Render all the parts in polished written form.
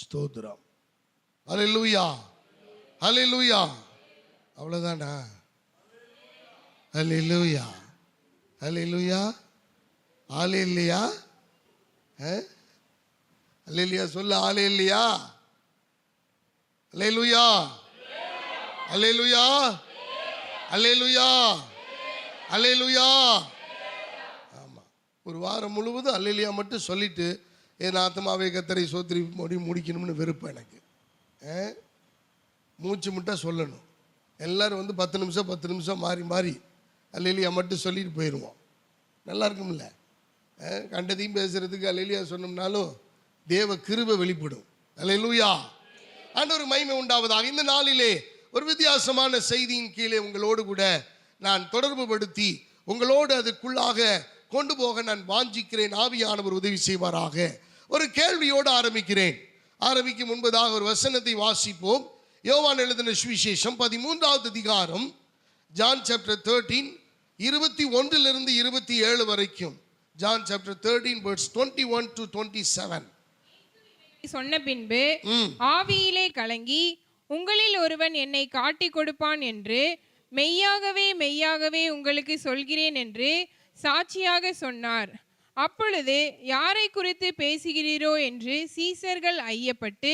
ஸ்தோத்திரம். ஹல்லேலூயா, ஹல்லேலூயா. அவ்வளோதானா? ஹல்லேலூயா, ஹல்லேலூயா, ஹல்லேலூயா, ஹல்லேலூயா. சொல்ல ஹல்லேலூயா, ஹல்லேலூயா, ஹல்லேலூயா, ஹல்லேலூயா, ஹல்லேலூயா. ஆமாம், ஒரு வாரம் முழுவதும் ஹல்லேலூயா மட்டும் சொல்லிட்டு என் ஆத்மாவே கர்த்தரை ஸ்தோத்திரி முடிக்கணும்னு விருப்பம் எனக்கு. மூச்சு முட்டா சொல்லணும். எல்லோரும் வந்து 10 நிமிஷம் மாறி மாறி ஹல்லேலூயா மட்டும் சொல்லிட்டு போயிடுவோம். நல்லா இருக்கும்ல? கண்டதையும் பேசுகிறதுக்கு ஹல்லேலூயா சொன்னோம்னாலும் தேவ கிருபை வெளிப்படும். ஹல்லேலூயா, ஆண்டவருக்கு மகிமை உண்டாவதாக. இந்த நாளிலே ஒரு வித்தியாசமான செய்தியின் கீழே உங்களோடு கூட நான் தொடர்பு படுத்தி உங்களோடு அதுக்குள்ளாக கொண்டு போக நான் வாஞ்சிக்கிறேன். ஆவியானவர் உதவி செய்வாராக. ஒரு கேள்வியோடு ஆரம்பிக்கும் முன்பதாக ஒரு வசனத்தை வாசிப்போம். யோவான் எழுதின சுவிசேஷம் 13வது அதிகாரம், ஜான் சாப்டர் 13 21 27 வரைக்கும். John chapter 13 verse 21 to 27. சொன்ன பின்பு ஆவியிலே கலங்கி, உங்களில் ஒருவன் என்னை காட்டிக் கொடுப்பான் என்று மெய்யாகவே மெய்யாகவே உங்களுக்கு சொல்கிறேன் என்று சாட்சியாக சொன்னார். அப்பொழுது யாரை குறித்து பேசுகிறீரோ என்று சீசர்கள் ஐயப்பட்டு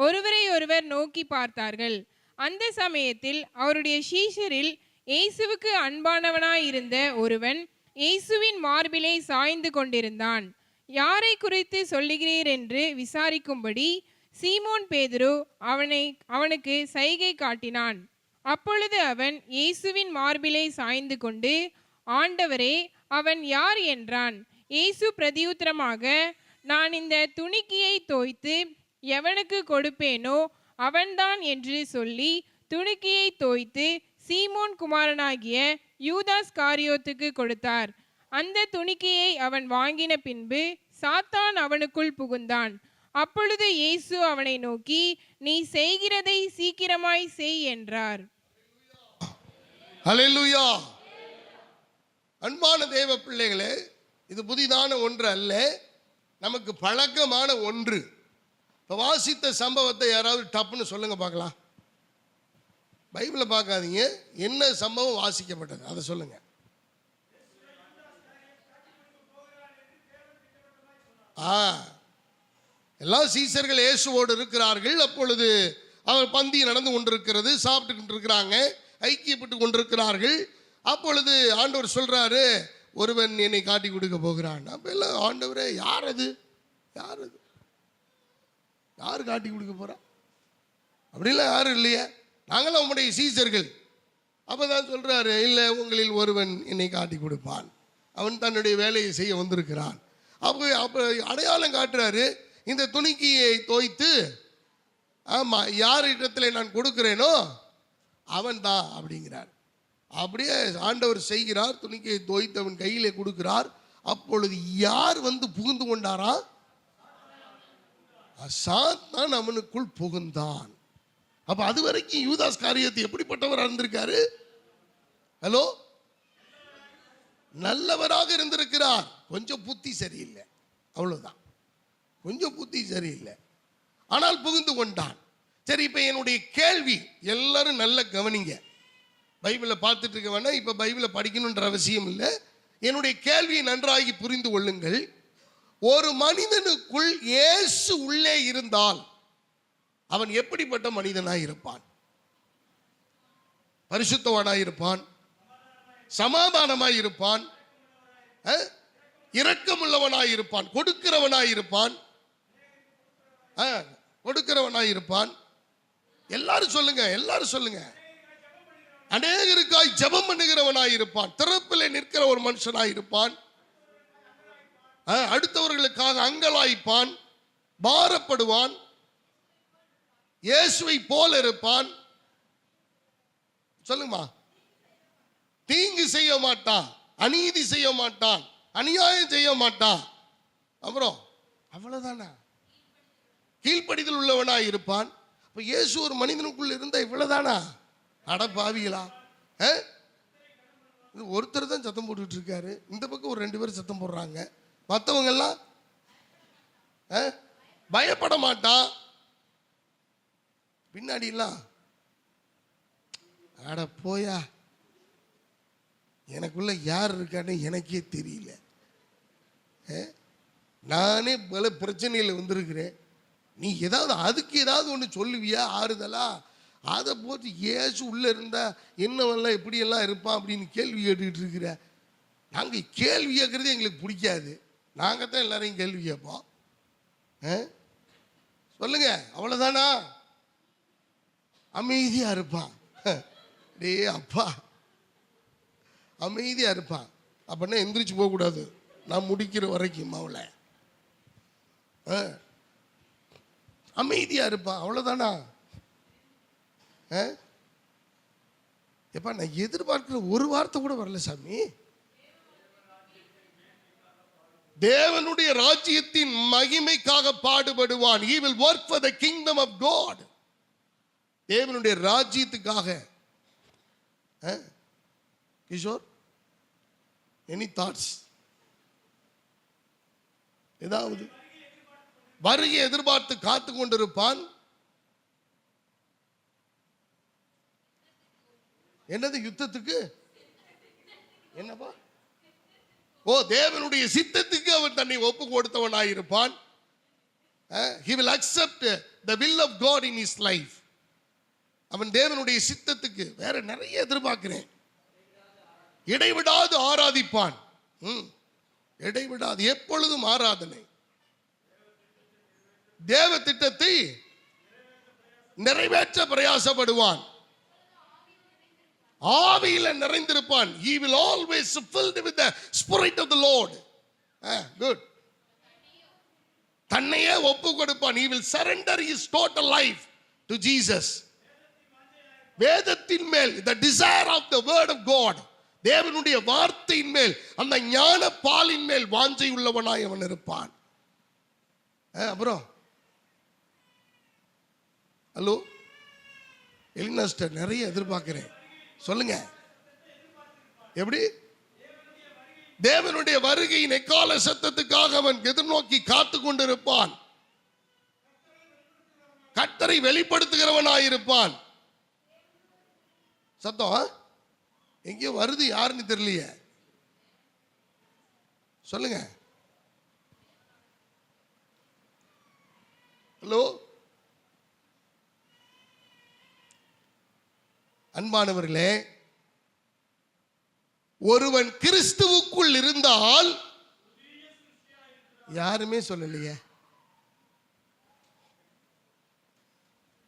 ஒருவரை ஒருவர் நோக்கி பார்த்தார்கள். அந்த சமயத்தில் அவருடைய சீஷரில் இயேசுவுக்கு அன்பானவனாயிருந்த ஒருவன் இயேசுவின் மார்பிலே சாய்ந்து கொண்டிருந்தான். யாரை குறித்து சொல்லுகிறீர் என்று விசாரிக்கும்படி சீமோன் பேதுரு அவனுக்கு சைகை காட்டினான். அப்பொழுது அவன் இயேசுவின் மார்பிலே சாய்ந்து கொண்டு, ஆண்டவரே, அவன் யார் என்றான். இயேசு பிரதியுத்தரமாக, நான் இந்த துணிக்கையை தோய்த்து எவனுக்கு கொடுப்பேனோ அவன்தான் என்று சொல்லி துணிக்கையை தோய்த்து சீமோன் குமாரனாகிய யூதாஸ் காரியோத்துக்கு கொடுத்தார். அந்த துணிக்கையை அவன் வாங்கின பின்பு சாத்தான் அவனுக்குள் புகுந்தான். அப்பொழுது இயேசு அவனை நோக்கி, நீ செய்கிறதை சீக்கிரமாய் செய் என்றார். ஹல்லேலூயா. அன்பான தேவ பிள்ளைகளே, இது புதிதான ஒன்று அல்ல, நமக்கு பழக்கமான ஒன்று. இப்போ வாசித்த சம்பவத்தை யாராவது டப்புன்னு சொல்லுங்க பார்க்கலாம். பைபிளை பார்க்காதீங்க, என்ன சம்பவம் வாசிக்கப்பட்டது அதை சொல்லுங்க. எல்லா சீசர்கள் இயேசுவோடு இருக்கிறார்கள். அப்பொழுது அவர் பந்தி நடந்து கொண்டிருக்கிறது, சாப்பிட்டு இருக்கிறாங்க, ஐக்கியப்பட்டு கொண்டிருக்கிறார்கள். அப்பொழுது ஆண்டவர் சொல்றாரு, ஒருவன் என்னை காட்டி கொடுக்க போகிறான். அப்ப எல்லாம், ஆண்டவரே, யார் அது யார் காட்டி கொடுக்க போறா? அப்படிலாம் யாரும் இல்லையே, நாங்களாம் உங்களுடைய சீசர்கள். அப்பதான் சொல்றாரு, இல்லை, உங்களில் ஒருவன் என்னை காட்டி கொடுப்பான், அவன் தன்னுடைய வேலையை செய்ய வந்திருக்கிறான். அப்போ அடையாளம் காட்டுறாரு. இந்த துணிக்கையை தோய்த்து, ஆமா, யார் இடத்துல நான் கொடுக்கிறேனோ அவன் தான் அப்படிங்கிறார். அப்படியே ஆண்டவர் செய்கிறார். துணிக்கையை தோய்த்து அவன் கையிலே கொடுக்கிறார். அப்பொழுது யார் வந்து புகுந்து கொண்டாரா? சாத்தான் அவனுக்குள் புகுந்தான். அப்ப அது வரைக்கும் யூதாஸ் காரியத்தை எப்படிப்பட்டவராக இருந்திருக்காரு? ஹலோ, நல்லவராக இருந்திருக்கிறார். கொஞ்சம் புத்தி சரியில்லை, அவ்வளவுதான், கொஞ்சம் புத்தி சரியில்லை, ஆனால் புகுந்து கொண்டான். சரி, இப்ப என்னுடைய கேள்வி, எல்லாரும் நல்ல கவனிங்க. பைபிளை பார்த்துட்டு இருக்க வேணா, இப்ப பைபிளை படிக்கணுன்ற அவசியம் இல்லை. என்னுடைய கேள்வியை நன்றாகி புரிந்து கொள்ளுங்கள். ஒரு மனிதனுக்குள் இயேசு உள்ளே இருந்தால் அவன் எப்படிப்பட்ட மனிதனாய் இருப்பான்? பரிசுத்தவானாய் இருப்பான், சமாதானமாய் இருப்பான், இரக்கமுள்ளவனாய் இருப்பான், கொடுக்கிறவனாய் இருப்பான், எல்லாரும் சொல்லுங்க, எல்லாரும் சொல்லுங்க. அநேகருக்காய் ஜெபம் பண்ணுகிறவனாய் இருப்பான், திறப்பிலே நிற்கிற ஒரு மனுஷனாய் இருப்பான், அடுத்தவர்களுக்காக அங்கலாய்ப்பான், பாரப்படுவான், இயேசுவை போல இருப்பான். சொல்லுங்கம்மா. தீங்கு செய்ய மாட்டான், அநீதி செய்ய மாட்டான், அநியாயம் செய்ய மாட்டான். அப்புறம் அவ்வளவுதானா? கீழ்ப்படிதல் உள்ளவனாய் இருப்பான். அப்ப இயேசு ஒரு மனிதனுக்குள்ள இருந்த இவ்வளவுதானா? அட பாவிகளா, ஒருத்தர் தான் சத்தம் போட்டுட்டு இருக்காரு, இந்த பக்கம் ஒரு 2 பேர் சத்தம் போடுறாங்க, மற்றவங்க எல்லாம் பயப்பட மாட்டான், பின்னாடிலாம் அட போயா, எனக்குள்ள யார் இருக்கான்னு எனக்கே தெரியல, நானே பல பிரச்சனையில் வந்திருக்கிறேன், நீ ஏதாவது அதுக்கு ஏதாவது ஒன்று சொல்லுவியா ஆறுதலா? அதை போட்டு ஏசு உள்ளே இருந்தா என்னவெல்லாம் எப்படியெல்லாம் இருப்பான் அப்படின்னு கேள்வி கேட்டுக்கிட்டு இருக்கிற. நாங்கள் கேள்வி கேட்குறது எங்களுக்கு பிடிக்காது, நாங்கள் தான் எல்லாரையும் கேள்வி கேட்போம். சொல்லுங்க, அவ்வளோதானா? அமைதியாக இருப்பான். டே அப்பா, அமைதியாக இருப்பான். அப்படின்னா எந்திரிச்சு போகக்கூடாது, நான் முடிக்கிற வரைக்கும் அவளை அமைதியாக இருப்பான். அவ்வளோதானா? எப்பா, நான் எதிர்பார்க்கிற ஒரு வார்த்தை கூட வரல சாமி. தேவனுடைய ராஜ்யத்தின் மகிமைக்காக பாடுபடுவான். He will work for the kingdom of God. தேவனுடைய ராஜ்யத்துக்காக. Kishore, any thoughts? ஏதாவது? வருகை எதிர்பார்த்து காத்து கொண்டிருப்பான். என்னது யுத்தத்துக்கு? என்னப்பா? ஓ, தேவனுடைய சித்தத்துக்கு அவன் தன்னை ஒப்பு கொடுத்தவனாயிருப்பான். He will accept the will of God in his life. அவன் தேவனுடைய சித்தத்துக்கு. வேற நிறைய எதிர்பார்க்கிறேன். இடைவிடாது ஆராதிப்பான். இடைவிடாது, எப்பொழுதும் ஆராதனை. தேவ திட்டத்தை நிறைவேற்ற பிரயாசப்படுவான். ஆவியில நிறைந்திருப்பான். He will always filled with the spirit of the Lord. Good. தன்னையே ஒப்பு கொடுப்பான். He will surrender his total life to Jesus. வேதத்தின் மேல், the desire of the word of God, தேவனுடைய வார்த்தையின் மேல், அந்த ஞான பாலின் மேல் வாஞ்சை உள்ளவனாய் அவன் இருப்பான். அப்புறம் ஹலோ எலினாஸ்டர், நிறைய எதிர்பார்க்கிறேன். சொல்லுங்க, எப்படி? தேவனுடைய வருகையின் எக்கால சத்தத்துக்காக அவன் எதிர்நோக்கி காத்து கொண்டிருப்பான். கர்த்தரை வெளிப்படுத்துகிறவனாயிருப்பான். சத்தம் எங்கேயோ வருது, யாருன்னு தெரியலையே. சொல்லுங்க. ஹலோ அன்பானவர்களே, ஒருவன் கிறிஸ்துவுக்குள் இருந்தால், யாருமே சொல்லலையே,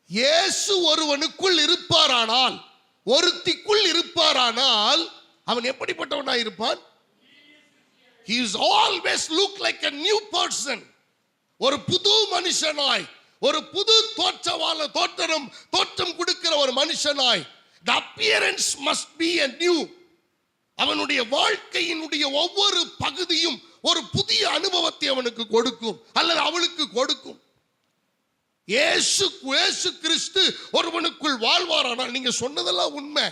இயேசு ஒருவனுக்குள் இருப்பாரானால், ஒருத்திக்குள் இருப்பாரானால் அவன் எப்படிப்பட்டவனாய் இருப்பான்? He is always look like a new person. ஒரு புது மனுஷனாய், ஒரு புது தோற்றம் கொடுக்கிற ஒரு மனுஷனாய். The appearance must be a new. அவனுடைய வாழ்க்கையினுடைய ஒவ்வொரு பகுதியும் ஒரு புதிய அனுபவத்தை அவனுக்கு கொடுக்கும் அல்லது அவளுக்கு கொடுக்கும். இயேசு கிறிஸ்து ஒருவனுக்குள் வாழ்வாரானால், நீங்க சொன்னதெல்லாம் உண்மை,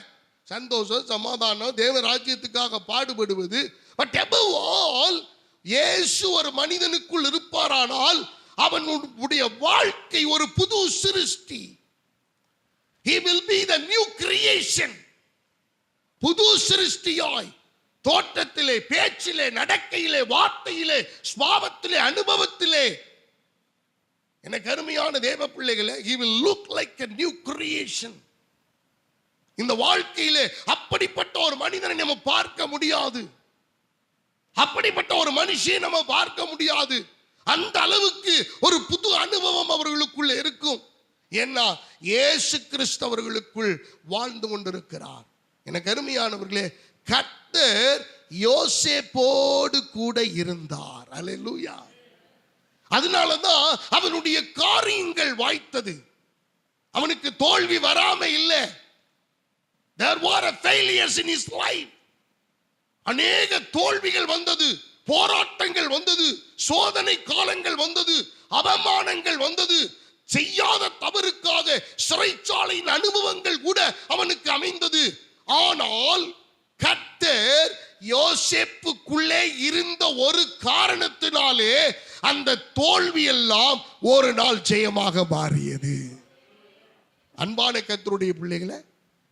சந்தோஷம், சமாதானம், தேவ ராஜ்யத்துக்காக பாடுபடுவது. பட் above all, இயேசு ஒரு மனிதனுக்குள் இருப்பாரானால் அவனுடைய வாழ்க்கை ஒரு புது சிருஷ்டி. He will be the new creation. புது சிருஷ்டியாய் தோற்றத்திலே, பேச்சிலே, நடக்கையிலே, வார்த்தையிலே, சுபாவத்திலே, அனுபவத்திலே. எனக்கு அருமையான தேவ பிள்ளைகளே, he will look like a new creation. இந்த வாழ்க்கையிலே அப்படிப்பட்ட ஒரு மனிதனை நம்ம பார்க்க முடியாது, அப்படிப்பட்ட ஒரு மனுஷியை நம்ம பார்க்க முடியாது. அந்த அளவுக்கு ஒரு புது அனுபவம் அவர்களுக்குள்ள இருக்கும். ஏன்னா இயேசு கிறிஸ்து அவர்களுக்குள் வாழ்ந்து கொண்டிருக்கிறார். எனக்கு அருமையானவர்களே, கர்த்தர் யோசேப்போடு கூட இருந்தார். அல்லேலூயா. அதனாலதான் அவனுடைய காரியங்கள் வாய்த்தது. அவனுக்கு தோல்வி வராம இல்லை. There were failures in his life. அநேக தோல்விகள் வந்தது, போராட்டங்கள் வந்தது, சோதனை காலங்கள் வந்தது, அவமானங்கள் வந்தது, செய்யாத தவறுக்காக சிறைச்சாலையின் அனுபவங்கள் கூட அவனுக்கு அமைந்தது. ஆனால் கர்த்தர் யோசேப்புக்குள்ளே இருந்த ஒரு காரணத்தினாலே அந்த தோல்வி எல்லாம் ஒரு நாள் ஜெயமாக மாறியது. அன்பான கர்த்தருடைய பிள்ளைகளை,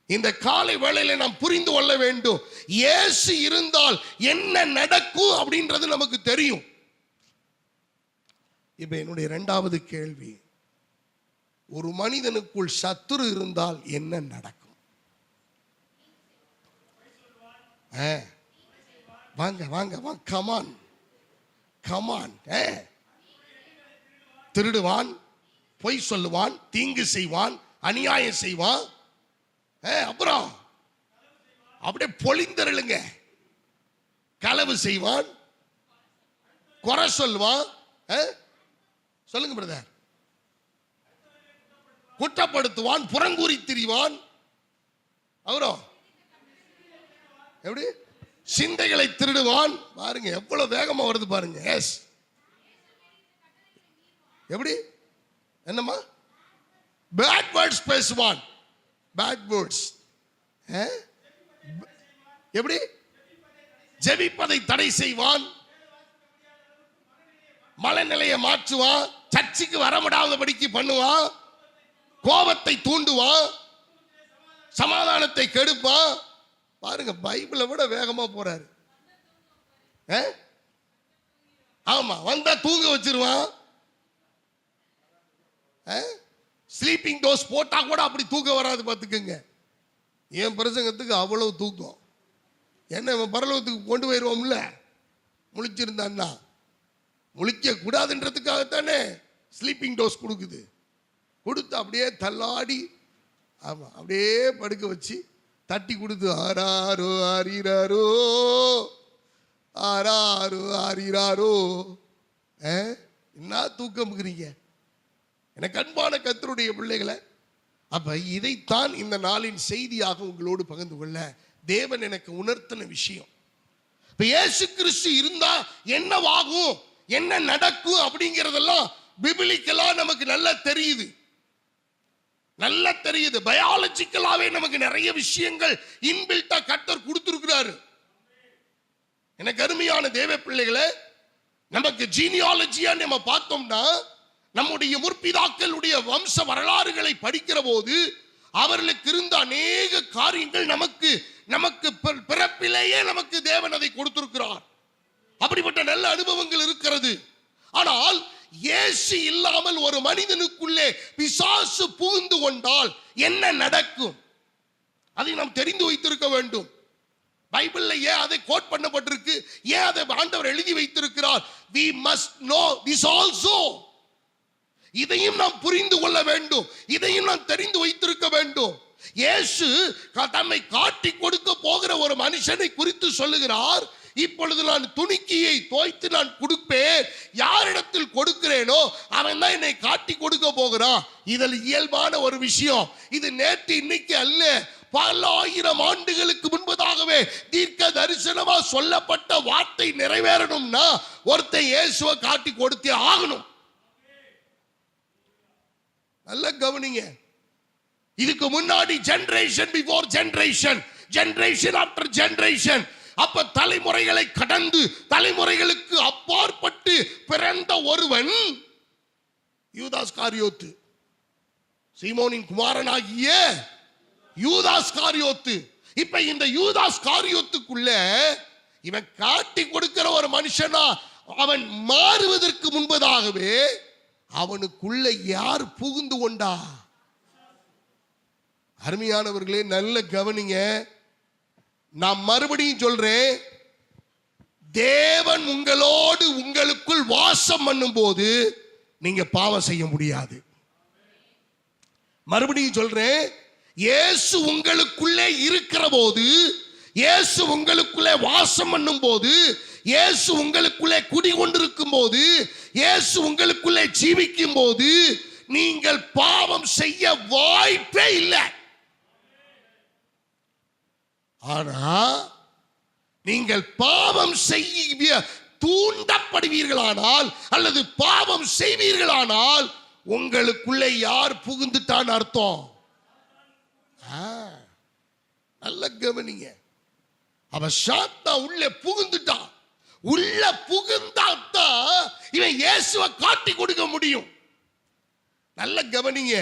இந்த காலை வேளையில நாம் புரிந்து கொள்ள வேண்டும். இயேசு இருந்தால் என்ன நடக்கும் அப்படின்றது நமக்கு தெரியும். இப்ப என்னுடைய இரண்டாவது கேள்வி, ஒரு மனிதனுக்குள் சத்துரு இருந்தால் என்ன நடக்கும்? வாங்க வாங்க வாங்க, கமான் கமான். திருடுவான், பொய் சொல்லுவான், தீங்கு செய்வான், அநியாயம் செய்வான், அப்புறம் அப்படியே பொழிந்தருளுங்க, களவு செய்வான், குறை சொல்லுவான், சொல்லுங்க பிரதர், குற்றப்படுத்துவான், புறங்கூறி திரிவான், அப்புறம் எப்படி சிந்தைகளை திருடுவான். பாருங்க எவ்வளவு வேகமா வருது பாருங்க. எஸ், எப்படி என்னமா பேட் வேர்ட்ஸ் பேசுவான், பேட் வேர்ட்ஸ். எப்படி ஜெபிப்பதை தடை செய்வான், மனநிலையை மாற்றுவான், சர்ச்சுக்கு வரவிடாதபடிக்கு பண்ணுவான், கோபத்தை தூண்டுவான், சமாதானத்தை கெடுப்பான். பாருங்க பைபிளை விட வேகமா போறாரு. ஆமா, வந்தா தூங்க வச்சிருவான். ஸ்லீப்பிங் டோஸ் போட்டா கூட அப்படி தூக்கம் வராது பார்த்துக்குங்க. என் பிரசங்கத்துக்கு அவ்வளவு தூக்கம். என்ன பரலோகத்துக்கு கொண்டு போயிடுவோம்ல முழிச்சிருந்தான்னா, முழிக்க கூடாதுன்றதுக்காகத்தானே ஸ்லீப்பிங் டோஸ் கொடுக்குது. கொடுத்து அப்படியே தள்ளாடி, ஆமா அப்படியே படுக்க வச்சு தட்டி கொடுத்து ஆராரோ ஆரிராரோ ஆராரோ ஆரிராரோ. என்ன தூக்கம்ங்கிறீங்க எனக்கு அன்பான கர்த்தருடைய பிள்ளைகளை. அப்ப இதைத்தான் இந்த நாளின் செய்தியாக உங்களோடு பகிர்ந்து கொள்ள தேவன் எனக்கு உணர்த்தின விஷயம். இப்ப இயேசு கிறிஸ்து இருந்தா என்னவாகும், என்ன நடக்கும் அப்படிங்கிறதெல்லாம் பிபிலிக்கலா நமக்கு நல்லா தெரியுது, நல்லா தெரியுது. பயாலஜிக்கலாவே நமக்கு நிறைய விஷயங்கள் இன்பில்ட்டா கர்த்தர் கொடுத்திருக்கிறாரு. எனக்கு அருமையான தேவ பிள்ளைகளை, நமக்கு ஜீனியாலஜியா நம்ம பார்த்தோம்னா, நம்முடைய முற்பிதாக்களுடைய வம்ச வரலாறுகளை படிக்கிற போது அவர்களுக்கு இருந்த அநேக காரியங்கள் நமக்கு நமக்கு பிறப்பிலேயே நமக்கு தேவன் அதை கொடுத்திருக்கிறார். அப்படிப்பட்ட நல்ல அனுபவங்கள் இருக்கிறது. ஆனால் இயேசு இல்லாமல் ஒரு மனிதனுக்குள்ளே பிசாசு புகுந்து கொண்டால் என்ன நடக்கும், அதை நாம் தெரிந்து வைத்திருக்க வேண்டும். பைபிள்ல ஏன் அதை கோட் பண்ணப்பட்டிருக்கு, ஏன் அதை ஆண்டவர் எழுதி வைத்திருக்கிறார்? we must know this also. இதையும் நாம் புரிந்து கொள்ள வேண்டும், இதையும் நாம் தெரிந்து வைத்திருக்க வேண்டும். இயேசு தம்மை காட்டி கொடுக்க போகிற ஒரு மனுஷனை குறித்து சொல்லுகிறார். இப்பொழுது நான் துணிக்கையை தோய்த்து நான் கொடுப்பேன், யாரிடத்தில் கொடுக்கிறேனோ அவன் தான் என்னை காட்டி கொடுக்க போகிறான். இதில் இயல்பான ஒரு விஷயம். இது நேற்று இன்னைக்கு அல்ல, பல ஆயிரம் ஆண்டுகளுக்கு முன்பதாகவே தீர்க்க தரிசனமா சொல்லப்பட்ட வார்த்தை நிறைவேறணும்னா ஒருத்தன் இயேசுவை காட்டி கொடுத்தே ஆகணும். நல்ல கவனிங்க. இதுக்கு முன்னாடி generation before generation, generation after generation, அப்ப தலைமுறைகளை கடந்து தலைமுறைகளுக்கு அப்பாற்பட்டு பிறந்த ஒருவன் யூதாஸ் காரியோத்து, சீமோனின் குமாரனாகிய யூதாஸ் காரியோத்து. இப்ப இந்த யூதாஸ் காரியோத்துக்குள்ள இவன் காட்டி கொடுக்கிற ஒரு மனுஷனா அவன் மாறுவதற்கு முன்பதாகவே அவனுக்குள்ள யார் புகுந்து கொண்டா? அருமையானவர்களே, நல்ல கவனிங்க. நான் மறுபடியும் சொல்றேன், தேவன் உங்களோடு உங்களுக்குள் வாசம் பண்ணும் போது நீங்க பாவம் செய்ய முடியாது. மறுபடியும் சொல்றேன், இயேசு உங்களுக்குள்ளே இருக்கிற போது, இயேசு உங்களுக்குள்ளே வாசம் பண்ணும் போது, இயேசு உங்களுக்குள்ளே குடிகொண்டிருக்கும் போது, இயேசு உங்களுக்குள்ளே ஜீவிக்கும் போது நீங்கள் பாவம் செய்ய வாய்ப்பே இல்லை. ஆனா நீங்கள் பாவம் செய்ய தூண்டப்படுவீர்களானால் அல்லது பாவம் செய்வீர்களானால் உங்களுக்குள்ளே யார் புகுந்துட்டான்னு அர்த்தம். நல்ல கவனிங்க. அவன் சாத்தா உள்ளே புகுந்துட்டான். உள்ள புகுந்தாத்தான் இவன் இயேசுவை காட்டி கொடுக்க முடியும். நல்ல கவனிங்க.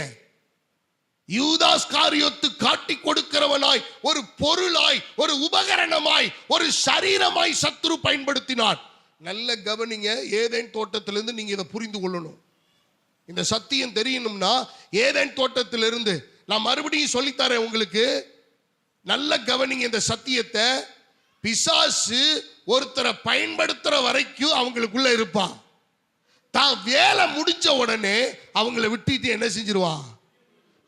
யூதாஸ் காரியோத்து காட்டி கொடுக்கிறவனாய், ஒரு பொருளாய், ஒரு உபகரணமாய், ஒரு சரீரமாய் சத்துரு பயன்படுத்தினான். நல்ல கவனிங்க, ஏதேன் தோட்டத்திலிருந்து நீங்க இதை புரிந்து கொள்ளணும். இந்த சத்தியம் தெரியணும்னா ஏதேன் தோட்டத்திலிருந்து நான் மறுபடியும் சொல்லித்தரேன் உங்களுக்கு. நல்ல கவனிங்க இந்த சத்தியத்தை. பிசாசு ஒருத்தரை பயன்படுத்துற வரைக்கும் அவங்களுக்குள்ள இருப்பான். தான் வேலை முடிஞ்ச உடனே அவங்களை விட்டுட்டு என்ன செஞ்சிருவான்?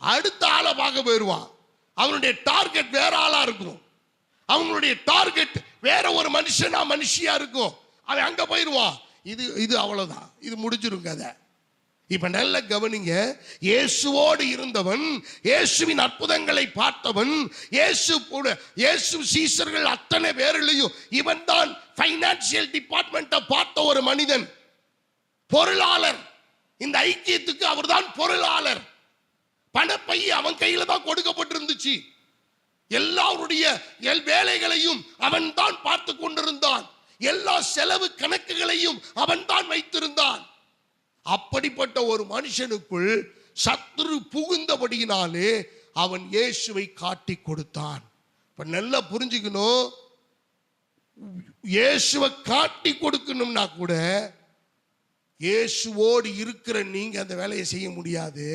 அடுத்த ஆளை பார்க்க போயிடுவான். அவனுடைய டார்கெட் வேற ஆளா இருக்கும். அவங்களுடைய டார்கெட் வேற ஒரு மனுஷியா இருக்கும். அவன் அங்க போயிடுவான். இது அவ்வளவுதான், இது முடிஞ்சிரும் கதை. இப்ப நல்ல கவனிங்க, இயேசுவோடு இருந்தவன், இயேசுவின் அற்புதங்களை பார்த்தவன், இயேசு சீசர்கள் அத்தனை பேரிலையும் இவன் தான் பைனான்சியல் டிபார்ட்மெண்ட்டை பார்த்த ஒரு மனிதன், பொருளாளர். இந்த ஐக்கியத்துக்கு அவர் தான் பொருளாளர். பணப்பை அவன் கையில தான் கொடுக்கப்பட்டிருந்துச்சு. எல்லாருடைய வேலைகளையும் அவன் தான் பார்த்து கொண்டிருந்தான். எல்லா செலவு கணக்குகளையும் அவன் தான் வைத்திருந்தான். அப்படிப்பட்ட ஒரு மனுஷனுக்குள் சத்துரு புகுந்தபடியினாலே அவன் இயேசுவை காட்டி கொடுத்தான். இப்ப நல்லா புரிஞ்சுக்கணும், இயேசுவை காட்டி கொடுக்கணும்னா கூட இயேசுவோடு இருக்கிற நீங்க அந்த வேலையை செய்ய முடியாது.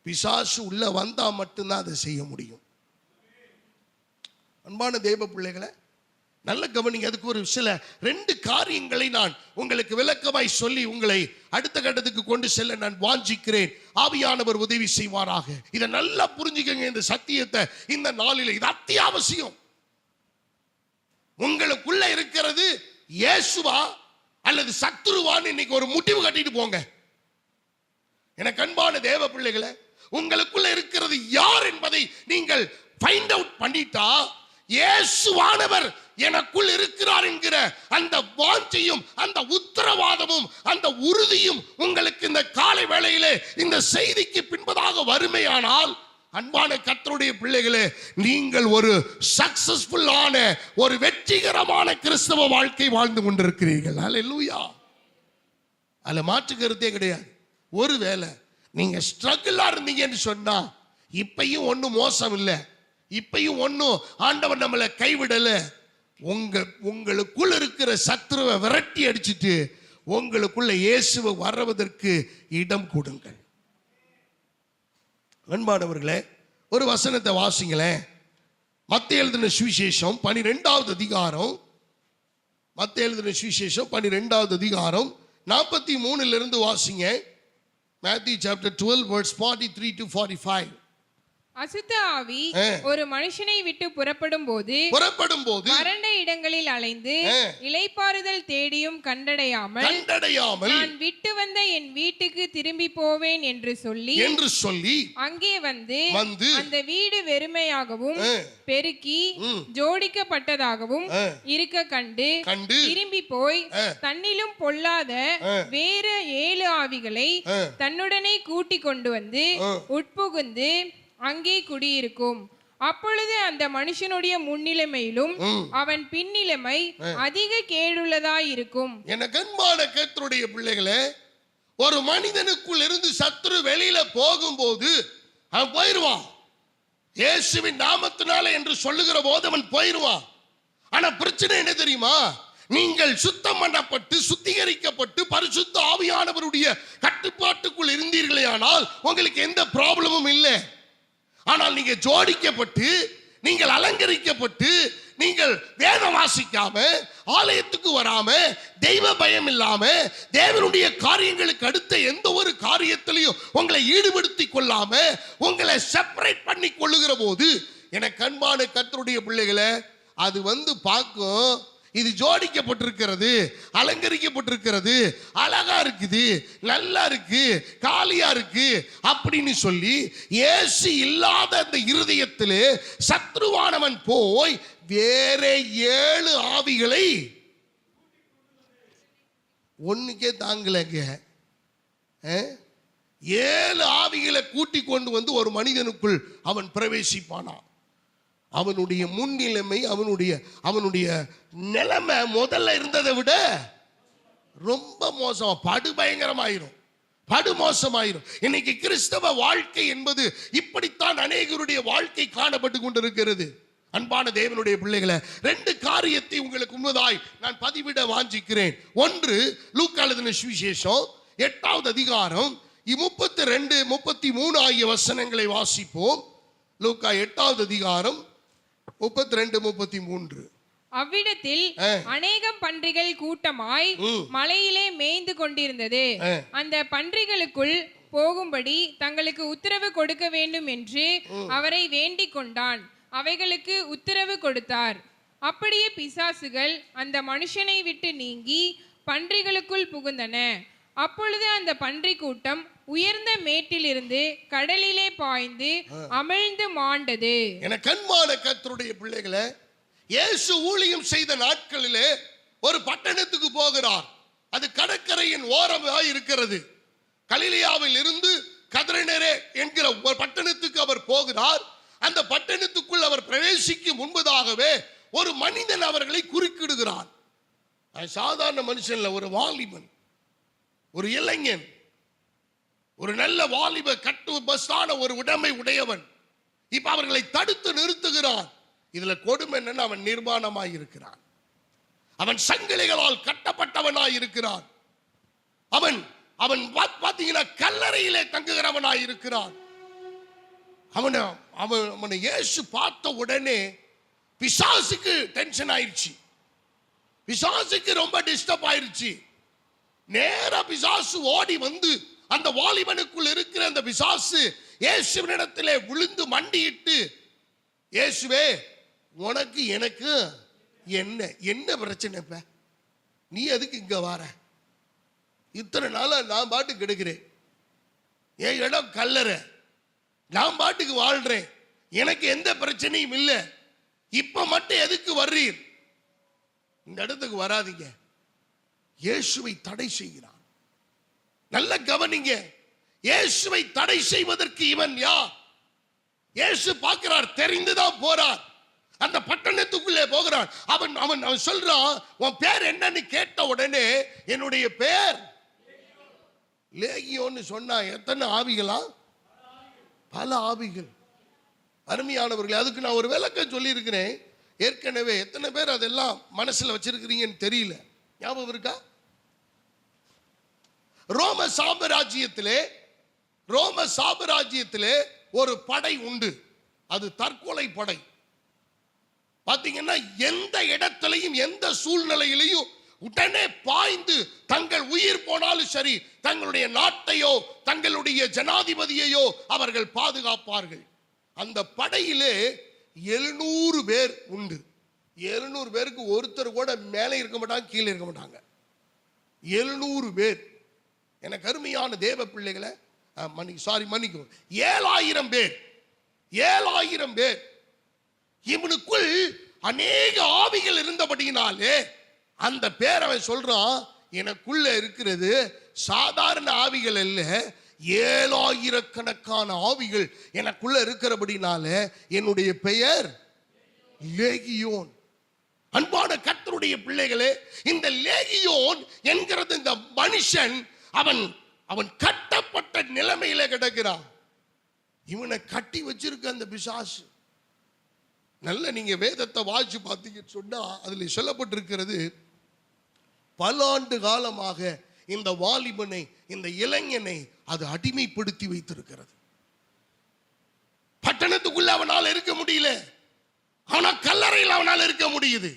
பிசாசு உள்ள வந்தா மட்டும்தான் அதை செய்ய முடியும். அன்பான தேவ பிள்ளைகளை நல்ல கவனிங்க. அதுக்கு ஒரு சில 2 காரியங்களை நான் உங்களுக்கு விளக்கமாய் சொல்லி உங்களை அடுத்த கட்டத்துக்கு கொண்டு செல்ல நான் வாஞ்சிக்கிறேன். ஆவியானவர் உதவி செய்வாராக. இதை நல்லா புரிஞ்சுக்கங்க. இந்த சத்தியத்தை இந்த நாளில் இது அத்தியாவசியம். உங்களுக்குள்ள இருக்கிறது இயேசுவா அல்லது சத்துருவான்னு இன்னைக்கு ஒரு முடிவு கட்டிட்டு போங்க. எனக்கு அன்பான தேவ பிள்ளைகளை, உங்களுக்குள்ள இருக்கிறது யார் என்பதை நீங்கள் ஃபைண்ட் அவுட் பண்ணிட்டா, இயேசுவானவர் எனக்குள் இருக்கிறார் என்கிற அந்த வாஞ்சையும் அந்த உத்தரவாதமும் அந்த உறுதியும் உங்களுக்கு இந்த காலை வேளையிலே இந்த செய்திக்கு பின்பதாக வறுமையானால், அன்பான கர்த்தருடைய பிள்ளைகளே, நீங்கள் ஒரு சக்சஸ்ஃபுல்லான ஒரு வெற்றிகரமான கிறிஸ்தவ வாழ்க்கை வாழ்ந்து கொண்டிருக்கிறீர்கள். அல்லேலூயா. அதுல மாற்று கருத்தே கிடையாது. ஒருவேளை நீங்க ஸ்ட்ரகிளா இருந்தீங்கன்னு சொன்னா, இப்பையும் ஒன்னும் மோசம் இல்லை, இப்பையும் ஒன்னும் ஆண்டவர் நம்மளை கைவிடல. உங்களுக்குள்ள இருக்கிற சத்துருவை விரட்டி அடிச்சுட்டு உங்களுக்குள்ள இயேசுவை வர்றதற்கு இடம் கொடுங்கள். அன்பானவர்களே, ஒரு வசனத்தை வாசிங்களேன். மத்தேயு எழுதின சுவிசேஷம் 12வது அதிகாரம், மத்தேயு எழுதின சுவிசேஷம் 12வது அதிகாரம் 43 இருந்து வாசிங்க. Matthew chapter 12 verse 43 to 45. அசுத்த ஆவி ஒரு மனுஷனை விட்டு புறப்படும் போது வறண்ட இடங்களில் அலைந்து இளைப்பாறுதல் தேடியும் கண்டடையாமல் நான் விட்டு வந்த என் வீட்டுக்கு திரும்பி போவேன் என்று சொல்லி அங்கே வந்து அந்த வீடு வெறுமையாகவும் பெருக்கி ஜோடிக்கப்பட்டதாகவும் இருக்க கண்டு திரும்பி போய் தன்னிலும் பொல்லாத வேறு 7 ஆவிகளை தன்னுடனே கூட்டிக் கொண்டு வந்து உட்புகுந்து அங்கே குடியிருக்கும். அப்பொழுது அந்த மனுஷனுடைய முன்னிலைமையிலும் அவன் பின்னிலைமை அதிக கேடுள்ளதாய் இருக்கும். எனக்கு அன்பான கர்த்தருடைய பிள்ளைகளே, ஒரு மனிதனுக்குள் இருந்து சத்துரு வெளியில போகும்போது அவன் போயிருவான். இயேசுவின் நாமத்தினால என்று சொல்லுகிற போது அவன் போயிருவான். ஆனா பிரச்சனை என்ன தெரியுமா? நீங்கள் சுத்தம் பண்ணப்பட்டு சுத்திகரிக்கப்பட்டு பரிசுத்த ஆவியானவருடைய கட்டுப்பாட்டுக்குள் இருந்தீர்களே ஆனால் உங்களுக்கு எந்த ப்ராப்ளமும் இல்லை. ஆனால் நீங்க ஜோடிக்கப்பட்டு, நீங்கள் அலங்கரிக்கப்பட்டு, நீங்கள் வேதம் வாசிக்காம, ஆலயத்துக்கு வராம, தெய்வ பயம் இல்லாம, தேவனுடைய காரியங்களுக்கு அடுத்த எந்த ஒரு காரியத்திலையும் உங்களை ஈடுபடுத்திக் கொள்ளாம உங்களை செப்பரேட் பண்ணி கொள்ளுகிற போது, எனக்கு அன்பான கர்த்தருடைய பிள்ளைகளை, அது வந்து பார்க்கும், இது ஜோடிக்கப்பட்டிருக்கிறது, அலங்கரிக்கப்பட்டிருக்கிறது, அழகா இருக்குது, நல்லா இருக்கு, காலியா இருக்கு அப்படின்னு சொல்லி இயேசு இல்லாத அந்த இருதயத்திலே சத்ருவானவன் போய் வேற 7 ஆவிகளை ஒண்ணுக்கே தாங்கலங்க, 7 ஆவிகளை கூட்டி கொண்டு வந்து ஒரு மனிதனுக்குள் அவன் பிரவேசிப்பானா. அவனுடைய முன்னிலைமை, அவனுடைய நிலைமை முதல்ல இருந்ததை விட ரொம்ப மோசம், படுபயங்கரமாயிரும். படுமோசமாயிரும். இன்னைக்கு கிறிஸ்தவ வாழ்க்கை என்பது இப்படித்தான் அநேகருடைய வாழ்க்கை காணப்பட்டு கொண்டிருக்கிறது. அன்பான தேவனுடைய பிள்ளைகளை, 2 காரியத்தை உங்களுக்கு முன்பதாய் நான் பதிவிட வாஞ்சிக்கிறேன். ஒன்று, லூக்கா எழுதின சுவிசேஷம் 8வது அதிகாரம் 32, 33 ஆகிய வசனங்களை வாசிப்போம். லூக்கா 8வது அதிகாரம் 32, 33. அவ்விடத்தில் அநேகம் பன்றிகள் கூட்டமாய் மலையிலே மேய்ந்து கொண்டிருந்தது. அந்த பன்றிகளுக்குள் போகும்படி தங்களுக்கு உத்தரவு கொடுக்க வேண்டும் என்று அவரை வேண்டிக் கொண்டான். அவைகளுக்கு உத்தரவு கொடுத்தார். அப்படியே பிசாசுகள் அந்த மனுஷனை விட்டு நீங்கி பன்றிகளுக்குள் புகுந்தன. அப்பொழுது அந்த பன்றி கூட்டம் உயர்ந்த மேட்டிலிருந்து கடலிலே பாய்ந்து அமிழ்ந்து மாண்டது. என கண்மான கர்த்தருடைய பிள்ளைகளை, இயேசு ஊழியம் செய்த நாட்களிலே ஒரு பட்டணத்துக்கு போகிறார். அது கடற்கரையின் ஓரமாய் இருக்கிறது. கலிலேயாவில் இருந்து கதரனேரே என்கிற ஒரு பட்டணத்துக்கு அவர் போகிறார். அந்த பட்டணத்துக்குள் அவர் பிரவேசிக்கும் முன்பதாகவே ஒரு மனிதன் அவர்களை குறுக்கிடுகிறான். சாதாரண மனுஷன்ல, ஒரு வாலிபன், ஒரு இளைஞன், ஒரு நல்ல வாலிப கட்டுமஸ்தான ஒரு உடைமை உடையவன். இப்ப அவர்களை தடுத்து நிறுத்துகிறான். இதுல கொடுமை என்னன்னா, அவன் நிர்வாணமாய் இருக்கிறான். அவன் சங்கிலிகளால் கட்டப்பட்டவனாய் இருக்கிறான். அவன் அவன் பாத்தீங்கன்னா கல்லறையிலே தங்குகிறவனாய் இருக்கிறான். அவனை இயேசு பார்த்த உடனே பிசாசுக்கு டென்ஷன் ஆயிடுச்சு. பிசாசுக்கு ரொம்ப டிஸ்டர்ப் ஆயிடுச்சு. நேரா பிசாசு ஓடி வந்து அந்த வாலிபனுக்குள் இருக்கிற அந்த பிசாசு இயேசுவினிடத்திலே விழுந்து மண்டியிட்டு, இயேசுவே, உனக்கு எனக்கு என்ன பிரச்சனை? இப்ப நீ எதுக்கு இங்க வர? இத்தனை நாளா நான் பாட்டுக்கு கிடக்கிறேன். என் இடம் கல்லறை, நான் பாட்டுக்கு வாழ்றேன், எனக்கு எந்த பிரச்சனையும் இல்லை. இப்ப மட்டும் எதுக்கு வர்றீர்? இந்த இடத்துக்கு வராதீங்க. இயேசுவை தடை செய்கிறான். நல்ல கவனிங்க, இயேசுவை தடை செய்வதற்கு இவன் யார்? இயேசு பார்க்கிறார், தெரிந்துதான் போறார். அந்த பட்டணத்துக்குள்ளே போகிறான். அவன் அவன் அவன் சொல்றான், உன் பேர் என்னன்னு கேட்ட உடனே, என்னுடைய பேர் லேகியோன்னு சொன்னா. எத்தனை ஆவிகளா? பல ஆவிகள். அருமையானவர்களே, அதுக்கு நான் ஒரு விளக்கம் சொல்லி இருக்கிறேன் ஏற்கனவே. எத்தனை பேர் அதெல்லாம் மனசுல வச்சிருக்கிறீங்கன்னு தெரியல. ஞாபகம் இருக்கா? ரோம சாம்ராஜ்யத்திலே ஒரு படை உண்டு. அது தற்கொலை படை. பாத்தீங்கன்னா, எந்த இடத்திலையும் எந்த சூழ்நிலையிலையும் உடனே பாய்ந்து தங்கள் உயிர் போனாலும் சரி, தங்களுடைய நாட்டையோ தங்களுடைய ஜனாதிபதியையோ அவர்கள் பாதுகாப்பார்கள். அந்த படையிலே 700 பேர் உண்டு. 700 பேருக்கு ஒருத்தர் கூட மேலே இருக்க மாட்டாங்க, கீழே இருக்க மாட்டாங்க. 700 பேர். எனக்கு அருமையான தேவ பிள்ளைகளை, மன்னிக்கும், 7000 பேர். 7000 பேர். இவனுக்குள் அநேக ஆவிகள் இருந்தபடியினாலே அந்த பேர் அவன் சொல்றான், எனக்குள்ள இருக்கிறது சாதாரண ஆவிகள் அல்ல, 7000 ஆவிகள் எனக்குள்ள இருக்கிறபடினால என்னுடைய பெயர் லேகியோன். அன்பான கர்த்தருடைய பிள்ளைகளே, இந்த லேகியோன் என்கிறது இந்த மனுஷன், அவன் கட்டப்பட்ட நிலைமையில கிடக்கிறான். இவனை கட்டி வச்சிருக்க அந்த பிசாசு. நல்ல நீங்க வேதத்தை வாசிச்சு பார்த்தீங்கன்னு சொன்னா அதுல சொல்லப்பட்டிருக்கிறது, பல ஆண்டு காலமாக இந்த வாலிபனை, இந்த இளைஞனை அது அடிமைப்படுத்தி வைத்திருக்கிறது. பட்டணத்துக்குள்ள அவனால் இருக்க முடியல, ஆனா கல்லறையில் அவனால் இருக்க முடியுது.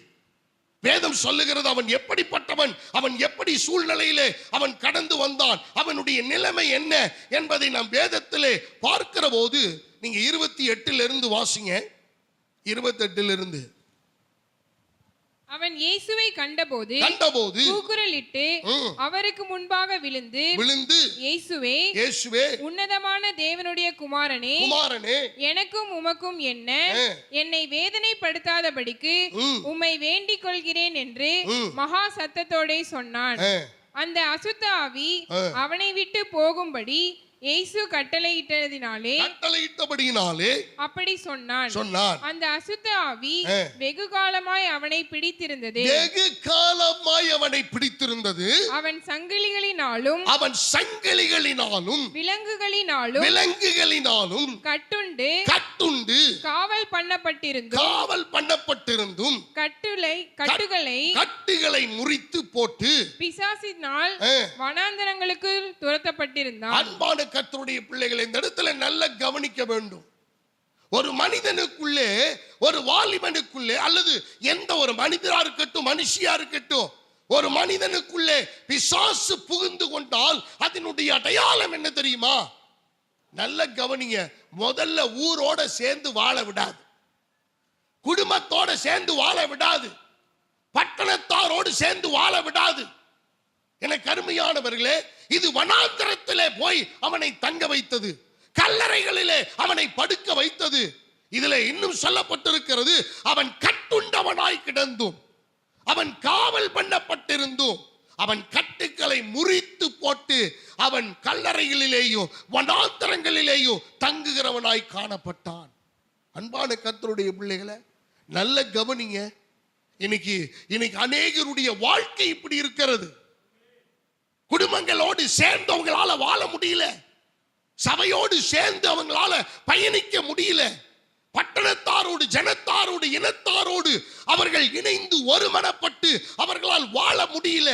வேதம் சொல்லுகிறது அவன் எப்படிப்பட்டவன், அவன் எப்படி சூழ்நிலையிலே அவன் கடந்து வந்தான், அவனுடைய நிலைமை என்ன என்பதை நாம் வேதத்திலே பார்க்கிற போது, நீங்க 28 வாசிங்க. 28 அவன் இயேசுவை கண்டபோது கூக்குரலிட்டு அவருக்கு முன்பாக விழுந்து, இயேசுவே, உன்னதமான தேவனுடைய குமாரனே, எனக்கும் உமக்கும் என்ன, என்னை வேதனைப்படுத்தாதபடிக்கு உம்மை வேண்டிக் கொள்கிறேன் என்று மகா சத்தத்தோட சொன்னான். அந்த அசுத்த ஆவி அவனை விட்டு போகும்படி இயேசு கட்டளையிட்டபடியினாலே அப்படி சொன்னான். அந்த அசுத்த ஆவி வெகு காலமாய் அவனை பிடித்திருந்தது. அவன் சங்கிலிகளினாலும் விலங்குகளினாலும் கட்டுண்டு காவல் பண்ணப்பட்டிருந்தும் கட்டுகளை முறித்து போட்டு பிசாசினால் வனாந்தரங்களுக்கு துரத்தப்பட்டிருந்தான். அன்பான கர்த்தருடைய பிள்ளைகளை இந்த இடத்துல நல்ல கவனிக்க வேண்டும். ஒரு மனிதனுக்குள்ளே, ஒரு வாலிபனுக்குள்ளே, அல்லது எந்த ஒரு மனிதரா இருக்கட்டும், மனுஷியா இருக்கட்டும், ஒரு மனிதனுக்குள்ளே பிசாசு புகுந்து கொண்டால் அதனுடைய அடையாளம் என்ன தெரியுமா? நல்ல கவனிங்க. முதல்ல ஊரோட சேர்ந்து வாழ விடாது, குடும்பத்தோட சேர்ந்து வாழ விடாது, பட்டணத்தாரோடு சேர்ந்து வாழ விடாது. எனக்கு அருமையானவர்களே, இது வனாந்தரத்திலே போய் அவனை தங்க வைத்தது, கல்லறைகளிலே அவனை படுக்க வைத்தது. இதிலே இன்னும் சொல்லப்பட்டிருக்கிறது, அவன் கட்டுண்டவனாய் கிடந்தும், அவன் காவல் பண்ணப்பட்டிருந்தும், அவன் கட்டுக்களை முறித்து போட்டு அவன் கல்லறைகளிலேயும் வனாந்தரங்களிலேயும் தங்குகிறவனாய் காணப்பட்டான். அன்பான கர்த்தருடைய பிள்ளைகளை நல்ல கவனிங்க. இன்னைக்கு அநேகருடைய வாழ்க்கை இப்படி இருக்கிறது. குடும்பங்களோடு சேர்ந்து அவங்களால வாழ முடியல, சபையோடு சேர்ந்து அவங்களால பயணிக்க முடியல, பட்டணத்தாரோடு, ஜனத்தாரோடு, இனத்தாரோடு அவர்கள் இணைந்து ஒருமனப்பட்டு அவர்களால் வாழ முடியல.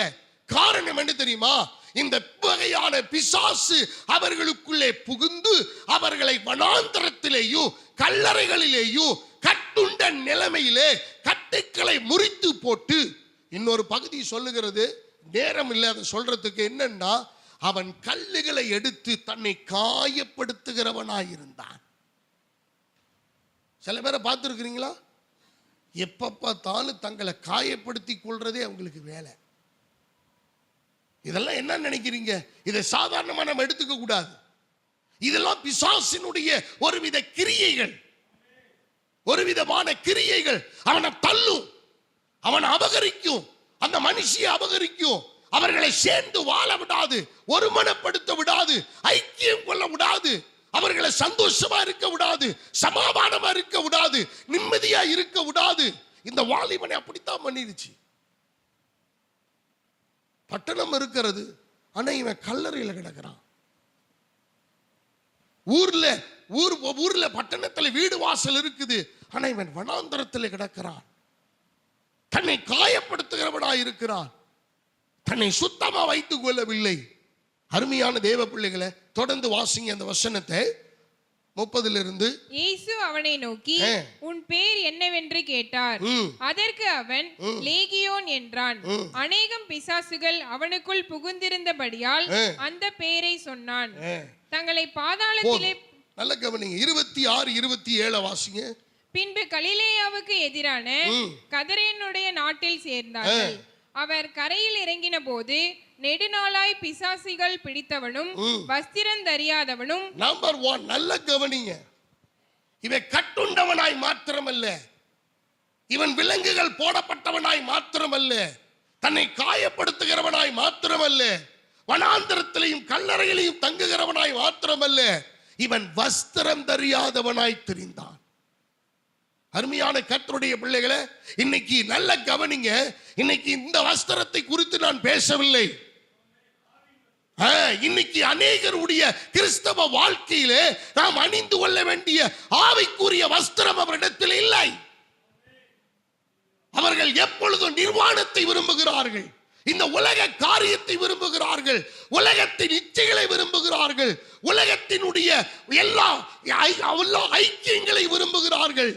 காரணம் என்ன தெரியுமா? இந்த வகையான பிசாசு அவர்களுக்குள்ளே புகுந்து அவர்களை வனாந்தரத்திலேயும் கல்லறைகளிலேயும் கட்டுண்ட நிலைமையிலே கட்டுக்களை முறித்து போட்டு, இன்னொரு பகுதி சொல்லுகிறது, நேரம் இல்லை அதை சொல்றதுக்கு, என்னன்னா அவன் கல்லுகளை எடுத்து தன்னை காயப்படுத்துகிறவனாயிருந்தான். சில பேரை பார்த்துருக்கிறீங்களா? எப்ப பார்த்தாலும் தங்களை காயப்படுத்தி கொள்றதே அவங்களுக்கு வேலை. இதெல்லாம் என்ன நினைக்கிறீங்க? இதை சாதாரணமா நம்ம எடுத்துக்க கூடாது. இதெல்லாம் பிசாசினுடைய ஒருவித கிரியைகள், ஒரு விதமான கிரியைகள். அவனை தள்ளும், அவனை அபகரிக்கும், அந்த மனுஷியை அபகரிக்கும், அவர்களை சேர்ந்து வாழ விடாது, ஒருமனப்படுத்த விடாது, ஐக்கியம் கொள்ள விடாது, அவர்களை சந்தோஷமா இருக்க விடாது, சமாதானமா இருக்க விடாது, நிம்மதியா இருக்க விடாது. இந்த வாலிபனை அப்படித்தான் பண்ணிருச்சு. பட்டணம் இருக்கிறது, ஆனா இவன் கல்லறையில கிடக்கிறான். ஊர்ல பட்டணத்துல வீடு வாசல் இருக்குது, ஆனா இவன் வனாந்தரத்தில் கிடக்கிறான். தன்னை காயப்படுத்துகிறவனாய் இருக்கிறான், தன்னை சுத்தமா வைத்துக் கொள்ளவில்லை. அருமையான தேவ பிள்ளைகளை, தொடர்ந்து வாசிங்க அந்த வசனத்தை 30 இயேசு அவனை நோக்கி, உன் பேர் என்னவென்று கேட்டார். அதற்கு அவன் லேகியோன் என்றான். அநேகம் பிசாசுகள் அவனுக்குள் புகுந்திருந்தபடியால் அந்த பெயரை சொன்னான். தங்களை பாதாளத்திலே, நல்ல கவனிங்க, 26, 27 வாசிங்க. பின்பு கலிலேயாவுக்கு எதிரான கதரேனுடைய நாட்டில் சேர்ந்தார்கள். அவர் கரையில் இறங்கின போது நெடுநாளாய் பிசாசிகள் பிடித்தவனும் வஸ்திரம் தரியாதவனும். நம்பர் 1, நல்ல கவனிங்க. இவன் கட்டுண்டவனாய் மாத்திரமல்ல, இவன் விலங்குகள் போடப்பட்டவனாய் மாத்திரமல்ல, தன்னை காயப்படுத்துகிறவனாய் மாத்திரமல்ல, வனாந்தரத்திலையும் கல்லறையிலையும் தங்குகிறவனாய் மாத்திரமல்ல, இவன் வஸ்திரம் தரியாதவனாய் தெரிந்தான். அருமையான கர்த்தருடைய பிள்ளைகளை, இன்னைக்கு நல்ல கவனிங்க. இன்னைக்கு இந்த வஸ்திரத்தை குறித்து நான் பேசவில்லை. இன்னைக்கு அநேகருடைய கிறிஸ்தவ வாழ்க்கையிலே நாம் அணிந்து கொள்ள வேண்டிய ஆவிக்குரிய வஸ்திரம் அவரிடத்தில் இல்லை. அவர்கள் எப்பொழுதும் நிர்வாணத்தை விரும்புகிறார்கள், இந்த உலக காரியத்தை விரும்புகிறார்கள், உலகத்தின் இச்சைகளை விரும்புகிறார்கள், உலகத்தினுடைய எல்லா ஐக்கியங்களை விரும்புகிறார்கள்.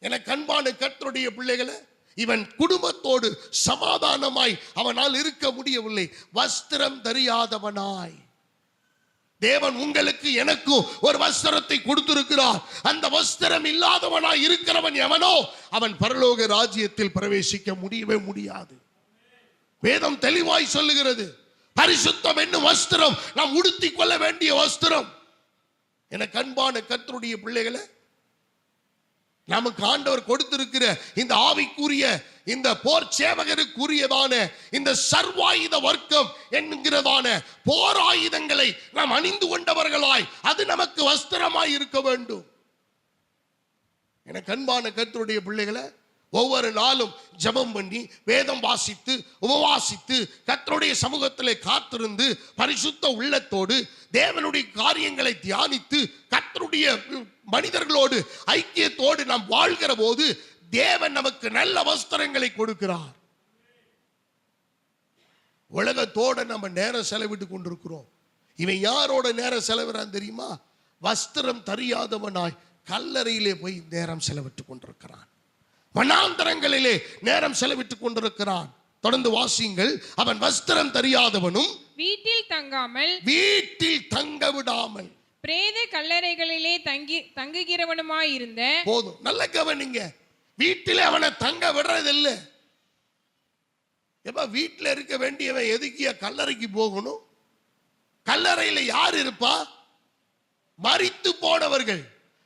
எனக்கு அன்பான கர்த்தருடைய பிள்ளைகளை, இவன் குடும்பத்தோடு சமாதானமாய் அவனால் இருக்க முடியவில்லை, வஸ்திரம் தரியாதவனாய். தேவன் உங்களுக்கு எனக்கும் ஒரு வஸ்திரத்தை கொடுத்திருக்கிறார். அந்த வஸ்திரம் இல்லாதவனாய் இருக்கிறவன் எவனோ அவன் பரலோக ராஜ்யத்தில் பிரவேசிக்க முடியவே முடியாது. வேதம் தெளிவாய் சொல்லுகிறது, பரிசுத்தம் என்னும் வஸ்திரம் நாம் உடுத்திக் கொள்ள வேண்டிய வஸ்திரம். எனக்கு அன்பான கர்த்தருடைய பிள்ளைகளை, நமக்கு ஆண்டவர் கொடுத்திருக்கிற இந்த ஆவிக்குரிய இந்த போர் சேவகருக்குரியதான இந்த சர்வாயுத வர்க்கம் என்கிறதான போர் ஆயுதங்களை நாம் அணிந்து கொண்டவர்களாய் அது நமக்கு வஸ்திரமாய் இருக்க வேண்டும். எனக்கு அன்பான கர்த்தருடைய பிள்ளைகளை, ஒவ்வொரு நாளும் ஜெபம் பண்ணி வேதம் வாசித்து உபவாசித்து கர்த்தருடைய சமூகத்திலே காத்திருந்து பரிசுத்த உள்ளத்தோடு தேவனுடைய காரியங்களை தியானித்து கர்த்தருடைய மனிதர்களோடு ஐக்கியத்தோடு நாம் வாழ்கிற போது தேவன் நமக்கு நல்ல வஸ்திரங்களை கொடுக்கிறார். உலகத்தோட நம்ம நேரம் செலவிட்டு கொண்டிருக்கிறோம். இவன் யாரோட நேரம் செலவிறான் தெரியுமா? வஸ்திரம் தெரியாதவனாய் கல்லறையிலே போய் நேரம் செலவிட்டுக் கொண்டிருக்கிறான். வனாந்தரங்களிலே நேரம் செலவிட்டுக் கொண்டிருக்கிறான். தொடர்ந்து வாசியுங்கள். அவன் வஸ்திரம் தெரியாதவனும் வீட்டில் தங்க விடாமல் பிரேத கல்லறைகளிலே தங்குகிறவனுமாயிருந்த. போதும், நல்ல கவனிங்க. வீட்டிலே அவனை தங்க விடுறதில்லை. எப்ப வீட்டில் இருக்க வேண்டியவன் எதுக்கிய கல்லறைக்கு போகணும்? கல்லறையில யார் இருப்பா? மரித்து போனவர்கள்.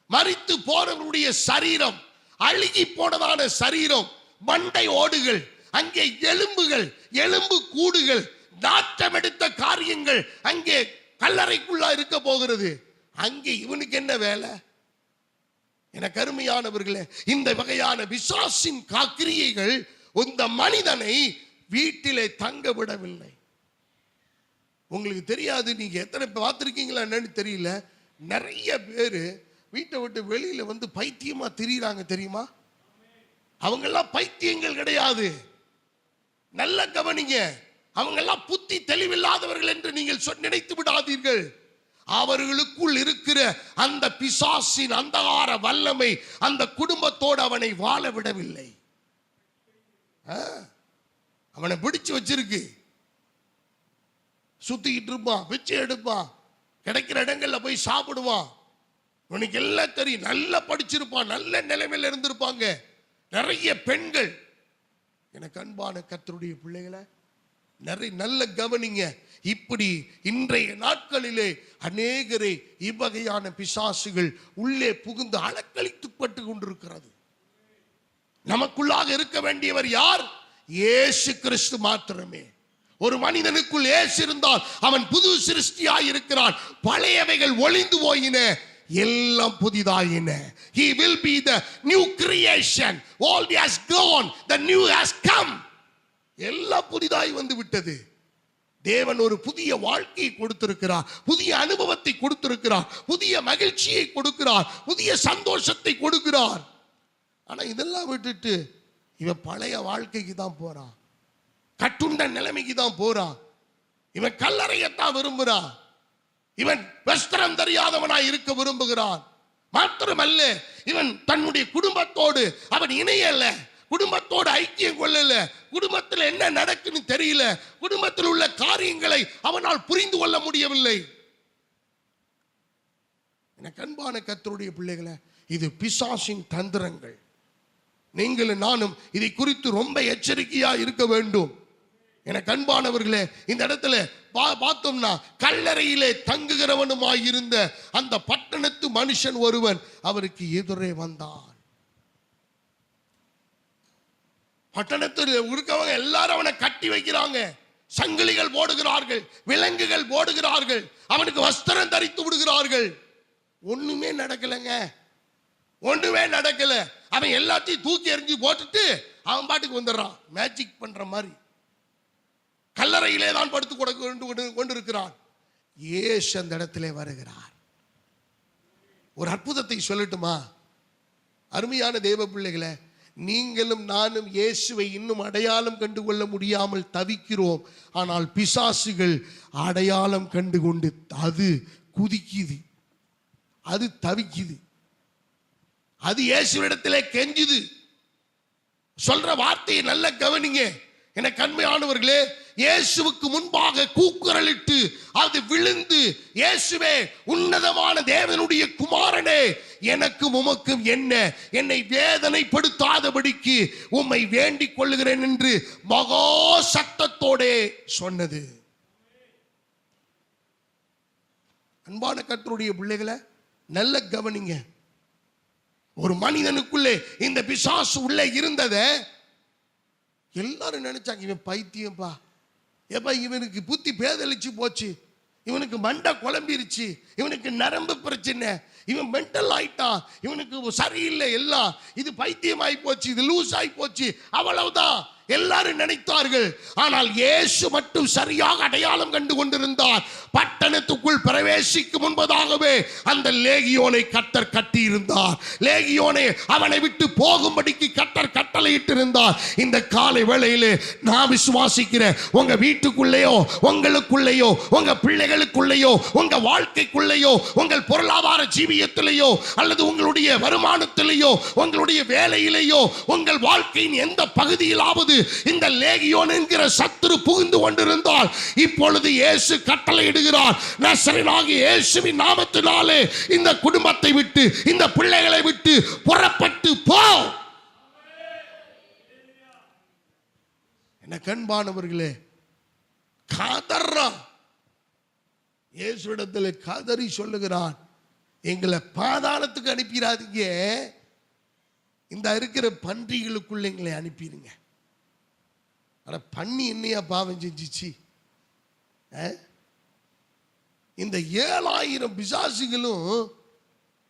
மரித்து போனவருடைய சரீரம், அழுகி போனதான சரீரம், மண்டை ஓடுகள், அங்கே எலும்புகள், எலும்பு கூடுகள், நாட்டம் எடுத்த காரியங்கள் அங்கே கல்லறைக்குள்ள இருக்க போகிறது. அங்கே இவனுக்கு என்ன வேலை? என கருமையானவர்களே, இந்த வகையான பிசாசின் கிரியைகள் இந்த மனிதனை வீட்டிலே தங்க விடவில்லை. உங்களுக்கு தெரியாது, நீங்க எத்தனை பார்த்திருக்கீங்களா என்னன்னு தெரியல, நிறைய பேரு வீட்டை விட்டு வெளியில வந்து பைத்தியமா திரியிறாங்க தெரியுமா? அவங்கெல்லாம் பைத்தியங்கள் கிடையாது. நல்ல கவனிங்க. அவங்கெல்லாம் புத்தி தெளிவில்லாதவர்கள் என்று நீங்கள் நினைத்து விடாதீர்கள். அவர்களுக்குள் இருக்கிற அந்த பிசாசின் அந்தகார வல்லமை அந்த குடும்பத்தோடு அவனை வாழ விடவில்லை. அவனை பிடிச்சு வச்சிருக்கு. சுத்திக்கிட்டு இருப்பான், பிச்சை எடுப்பான், கிடைக்கிற இடங்கள்ல போய் சாப்பிடுவான். உனக்கு எல்லாம் தெரியும். நல்லா படிச்சிருப்பான், நல்ல நிலைமையில இருந்திருப்பாங்க நிறைய பெண்கள். எனக்கு அன்பான கர்த்தருடைய பிள்ளைகளை, நிறைய நல்ல கவனிங்க. இப்படி இன்றைய நாட்களிலே அநேகரை இவ்வகையான பிசாசுகள் உள்ளே புகுந்து அலக்களித்துப்பட்டு கொண்டிருக்கிறது. நமக்குள்ளாக இருக்க வேண்டியவர் யார்? இயேசு கிறிஸ்து மாத்திரமே. ஒரு மனிதனுக்குள் இயேசு இருந்தால் அவன் புது சிருஷ்டியாய் இருக்கிறான். பழையவைகள் ஒளிந்து போயின, எல்லாம் புதிதாயின. He will be the new creation. All has gone, the new has come. எல்லாம் புதிதாய் வந்து விட்டது. தேவன் ஒரு புதிய வாழ்க்கையை கொடுத்திருக்கிறார், புதிய அனுபவத்தை கொடுத்திருக்கிறார், புதிய மகிழ்ச்சியை கொடுக்கிறார், புதிய சந்தோஷத்தை கொடுக்கிறார். ஆனா இதெல்லாம் விட்டுட்டு இவன் பழைய வாழ்க்கைக்கு தான் போறான், கட்டுண்ட நிலைமைக்கு தான் போறான். இவன் கல்லறையத்தான் விரும்புறான். இவன் வஸ்திரம் தெரியாதவனாய் இருக்க விரும்புகிறான். மாத்திரமல்ல, இவன் தன்னுடைய குடும்பத்தோடு அவன் இணையல்ல, குடும்பத்தோடு ஐக்கியம் கொள்ளல, குடும்பத்தில் என்ன நடக்குன்னு தெரியல, குடும்பத்தில் உள்ள காரியங்களை அவனால் புரிந்து கொள்ள முடியவில்லை. எனக்கு அன்பான கர்த்தருடைய பிள்ளைகளை, இது பிசாசின் தந்திரங்கள். நீங்களும் நானும் இதை குறித்து ரொம்ப எச்சரிக்கையா இருக்க வேண்டும். எனக்கு அன்பானவர்களே, இந்த இடத்துல பார்த்தோம்னா கல்லறையிலே தங்குகிறவனுமாயிருந்த அந்த பட்டணத்து மனுஷன் ஒருவன் அவருக்கு எதிரே வந்தான். பட்டணத்தில் இருக்கவங்க எல்லாரும் அவனை கட்டி வைக்கிறாங்க, சங்கிலிகள் போடுகிறார்கள், விலங்குகள் போடுகிறார்கள், அவனுக்கு வஸ்திரம் தரித்து விடுகிறார்கள். ஒண்ணுமே நடக்கலைங்க, ஒண்ணுமே நடக்கல. அவன் எல்லாத்தையும் தூக்கி எறிஞ்சு போட்டுட்டு அவன் பாட்டுக்கு வந்துடுறான். மேஜிக் பண்ற மாதிரி கல்லறையிலே தான் படுத்து கொண்டிருக்கிறான். இயேசு அந்த இடத்திலே வருகிறார். ஒரு அற்புதத்தை சொல்லட்டுமா அருமையான தேவ பிள்ளைகளே? நீங்களும் நானும் இயேசுவை இன்னும் அடையாளம் கண்டு கொள்ள முடியாமல் தவிக்கிறோம். ஆனால் பிசாசுகள் அடையாளம் கண்டு கொண்டு அது குதிக்குது, அது தவிக்குது, அது இயேசுவிடத்திலே கெஞ்சுது. சொல்ற வார்த்தையை நல்ல கவனிங்க. எனக்கு அன்மையானவர்களே, இயேசுவுக்கு முன்பாக கூக்குரலிட்டு அது விழுந்து, இயேசுவே உன்னதமான தேவனுடைய குமாரனே, எனக்கும் உமக்கும் என்ன, என்னை வேதனைப்படுத்தாதபடிக்கு உம்மை வேண்டிக் கொள்ளுகிறேன் என்று மகா சத்தத்தோட சொன்னது. அன்பான கர்த்தருடைய பிள்ளைகளை நல்ல கவனிங்க. ஒரு மனிதனுக்குள்ளே இந்த பிசாசு உள்ளே இருந்தத எல்லாரும் நினைச்சாங்க, இவன் பைத்தியம்பா, ஏப்பா இவனுக்கு புத்தி பேதலிச்சு போச்சு, இவனுக்கு மண்டை குழம்பிருச்சு, இவனுக்கு நரம்பு பிரச்சனை, இவன் மென்டல் ஆயிட்டான், இவனுக்கு சரியில்லை, எல்லாம் இது பைத்தியம் ஆகி போச்சு, இது லூஸ் ஆகி போச்சு, அவ்வளவுதான் எல்லாரும் நினைத்தார்கள். ஆனால் இயேசு மட்டும் சரியாக அடையாளம் கண்டு கொண்டிருந்தார். பட்டணத்துக்குள் பிரவேசிக்கும் முன்பதாகவே அந்த லேகியோனை கர்த்தர் கட்டி இருந்தார். லேகியோனை அவனை விட்டு போகும்படிக்கு கர்த்தர் கட்டளையிட்டிருந்தார். இந்த காலை வேளையிலே நான் விசுவாசிக்கிறேன், உங்க வீட்டுக்குள்ளேயோ, உங்களுக்குள்ளேயோ, உங்க பிள்ளைகளுக்குள்ளேயோ, உங்க வாழ்க்கைக்குள்ளேயோ, உங்கள் பொருளாதார ஜீவியத்திலேயோ, அல்லது உங்களுடைய வருமானத்திலேயோ, உங்களுடைய வேலையிலேயோ, உங்கள் வாழ்க்கையின் எந்த பகுதியிலாவது இந்த லேகியோன் என்கிற சத்துரு புகுந்து கொண்டிருந்தால் இப்பொழுது இயேசு கட்டளையிடுகிறார், நசரேயனாகிய இயேசுவின் நாமத்தினாலே இந்த குடும்பத்தை விட்டு, இந்த பிள்ளைகளை விட்டு புறப்பட்டு போ. என்ன கண்பானவர்களே, கதறான், இயேசுவிடத்தில் கதறி சொல்லுகிறான், எங்களை பாதாளத்துக்கு அனுப்பிடாதீங்க, இந்த இருக்கிற பன்றிகளுக்குள்ள எங்களை அனுப்பிடுங்க. ஆனா பண்ணி என்னையா பாவம் செஞ்சிச்சு? இந்த 7000 பிசாசுகளும்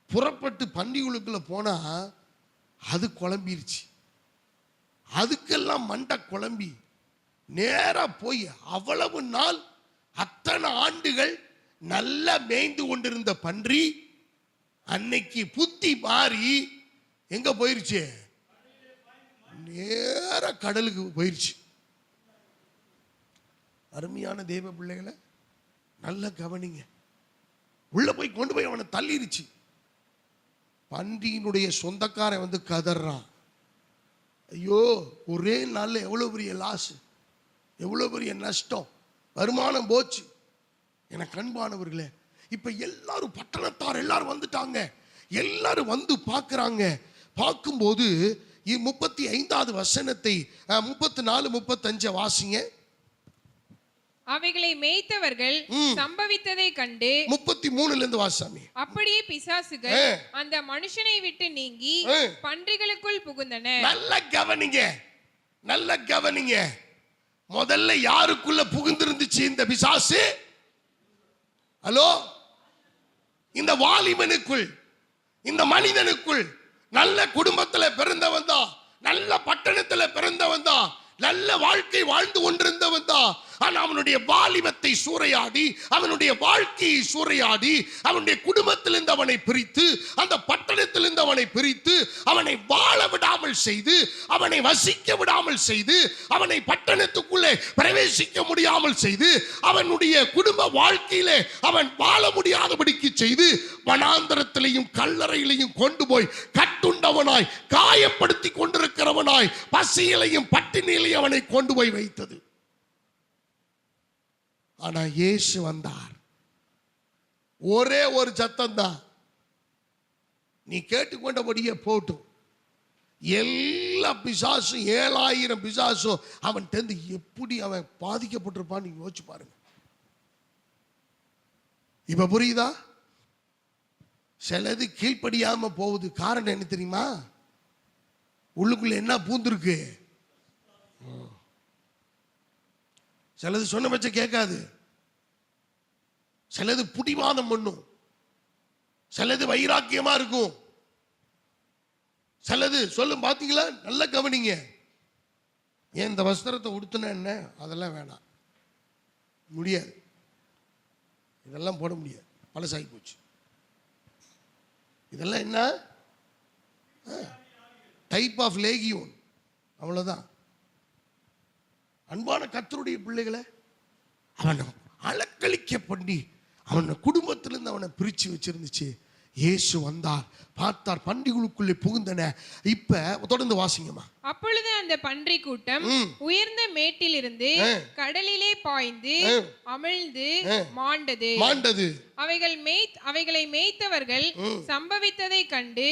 புறப்பட்டு பன்றிகளுக்குள்ள போனா அது குழம்பிருச்சு. அதுக்கெல்லாம் மண்டை குழம்பி நேரா போய் அவ்வளவு நாள் அத்தனை ஆண்டுகள் நல்லா மேய்ந்து கொண்டிருந்த பன்றி அன்னைக்கு புத்தி மாறி எங்க போயிருச்சு? நேர கடலுக்கு போயிருச்சு. அருமையான தேவ பிள்ளைகளை நல்ல கவனிங்க. உள்ள போய் கொண்டு போய் அவனை தள்ளிருச்சு. பன்றியினுடைய சொந்தக்காரன் வந்து கதறான், ஐயோ ஒரே நாள்ல எவ்வளவு பெரிய லாஸ், எவ்வளவு பெரிய நஷ்டம், வருமானம் போச்சு. என கண்பானவர்களே, இப்ப எல்லாரும் பட்டணத்தார் எல்லாரும் வந்துட்டாங்க. எல்லாரும் வந்து பார்க்கறாங்க. பார்க்கும்போது 35வது வசனத்தை 34 35 வாசிங்க. அவைகளை மேய்த்தவர்கள் சம்பவித்ததை கண்டு 33ல இருந்து வாசாமி. அப்படியே பிசாசுகள் அந்த மனுஷனை விட்டு நீங்கி பன்றிகளுக்குள் புகுந்தன. நல்ல கவனிங்க, நல்ல கவனிங்க. முதல்ல யாருக்குள்ள புகுந்திருந்துச்சு இந்த பிசாசு? ஹலோ, இந்த வாலிபனுக்குள், இந்த மனிதனுக்குள். நல்ல குடும்பத்துல பிறந்தவன் தான், நல்ல பட்டணத்துல பிறந்தவன் தான், நல்ல வாழ்க்கை வாழ்ந்து கொண்டிருந்தவன் தான். ஆனா அவனுடைய வாலிபத்தை சூறையாடி, அவனுடைய வாழ்க்கையை சூறையாடி, அவனுடைய குடும்பத்திலிருந்து அவனை பிரித்து, அந்த பட்டணத்திலிருந்து அவனை பிரித்து, அவனை வாழ விடாமல் செய்து, அவனை வசிக்க விடாமல் செய்து, அவனை பட்டணத்துக்குள்ளே பிரவேசிக்க முடியாமல் செய்து, அவனுடைய குடும்ப வாழ்க்கையிலே அவன் வாழ முடியாதபடிக்கு செய்து, வனாந்தரத்திலையும் கல்லறையிலையும் கொண்டு போய் கட்டுண்டவனாய், காயப்படுத்தி கொண்டிருக்கிறவனாய், பசியிலையும் பட்டினியிலையும் அவனை கொண்டு போய் வைத்தது. ஆனா இயேசு வந்தார். ஒரே ஒரு சத்தம் தான், நீ கேட்டுக்கொண்டபடியே போட்டும். எல்லா பிசாசும் 7000 பிசாசும் அவன் டெந்து எப்படி அவன் பாதிக்கப்பட்டிருப்பான்னு நீங்க யோசிச்சு பாருங்க. இப்ப புரியுதா? சிலது கீழ்ப்படியாம போகுது. காரணம் என்ன தெரியுமா? உள்ளுக்குள்ள என்ன பூந்திருக்கு? சிலது சொன்ன பட்சம் கேட்காது, சிலது புடிவாதம் பண்ணும், சிலது வைராக்கியமா இருக்கும், சிலது சொல்லும். பாத்தீங்களா? நல்ல கவனிங்க. ஏன் இந்த வஸ்திரத்தை உடுத்தின என்ன, அதெல்லாம் வேணாம், முடியாது, இதெல்லாம் போட முடியாது, பழசாகி போச்சு. இதெல்லாம் என்ன டைப் ஆஃப் லேகியோன், அவ்வளவுதான். அன்பான கர்த்தருடைய பிள்ளைகளை அவனை அலக்களிக்க பண்ணி அவன் குடும்பத்திலிருந்து அவனை பிரிச்சு வச்சிருந்துச்சு. இயேசு வந்தார், பார்த்தார், பன்றிகளுக்குள்ளே புகுந்தன. இப்ப தொடர்ந்து வாசிங்கம்மா. அப்பொழுது அந்த பன்றி கூட்டம் உயர்ந்த மேட்டிலிருந்து கடலிலே பாய்ந்து அமிழ்ந்து மாண்டது. அவைகளை மேய்த்தவர்கள் சம்பவித்ததை கண்டு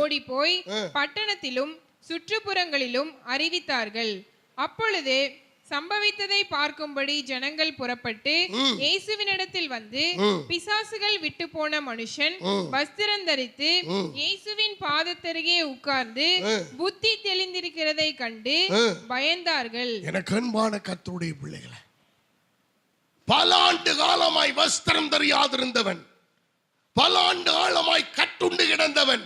ஓடி போய் பட்டணத்திலும் சுற்றுப்புறங்களிலும் அறிவித்தார்கள். அப்பொழுது சம்பவித்ததை பார்க்கும்படி ஜனங்கள் புறப்பட்டு இயேசுவினிடத்தில் வந்து, பிசாசுகள் விட்டு போன மனுஷன் வஸ்திரம் தரித்து இயேசுவின் பாதத்தருகே உட்கார்ந்து புத்தி தெளிந்திருக்கிறதை கண்டு பயந்தார்கள். எனக்கு அன்பான கர்த்தருடைய பிள்ளைகளை, பல ஆண்டு காலமாய் வஸ்திரம் தெரியாதிருந்தவன், பல ஆண்டு காலமாய் கட்டுண்டு கிடந்தவன்,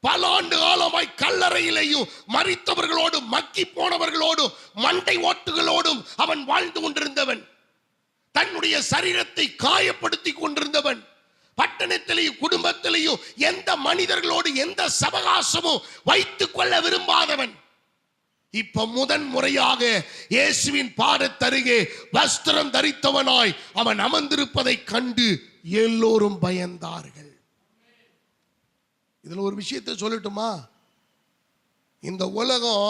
பல ஆண்டு காலமாய் கல்லறையிலேயும் மரித்தவர்களோடும் மக்கி போனவர்களோடும் மண்டை ஓட்டுகளோடும் அவன் வாழ்ந்து கொண்டிருந்தவன், தன்னுடைய சரீரத்தை காயப்படுத்தி கொண்டிருந்தவன், பட்டணத்திலேயும் குடும்பத்திலேயும் எந்த மனிதர்களோடு எந்த சவகாசமும் வைத்துக் கொள்ள விரும்பாதவன், இப்ப முதன் முறையாக இயேசுவின் பாதத்தருகே வஸ்திரம் தரித்தவனாய் அவன் அமர்ந்திருப்பதை கண்டு எல்லோரும் பயந்தார்கள். இதுல ஒரு விஷயத்தை சொல்லட்டுமா? இந்த உலகம்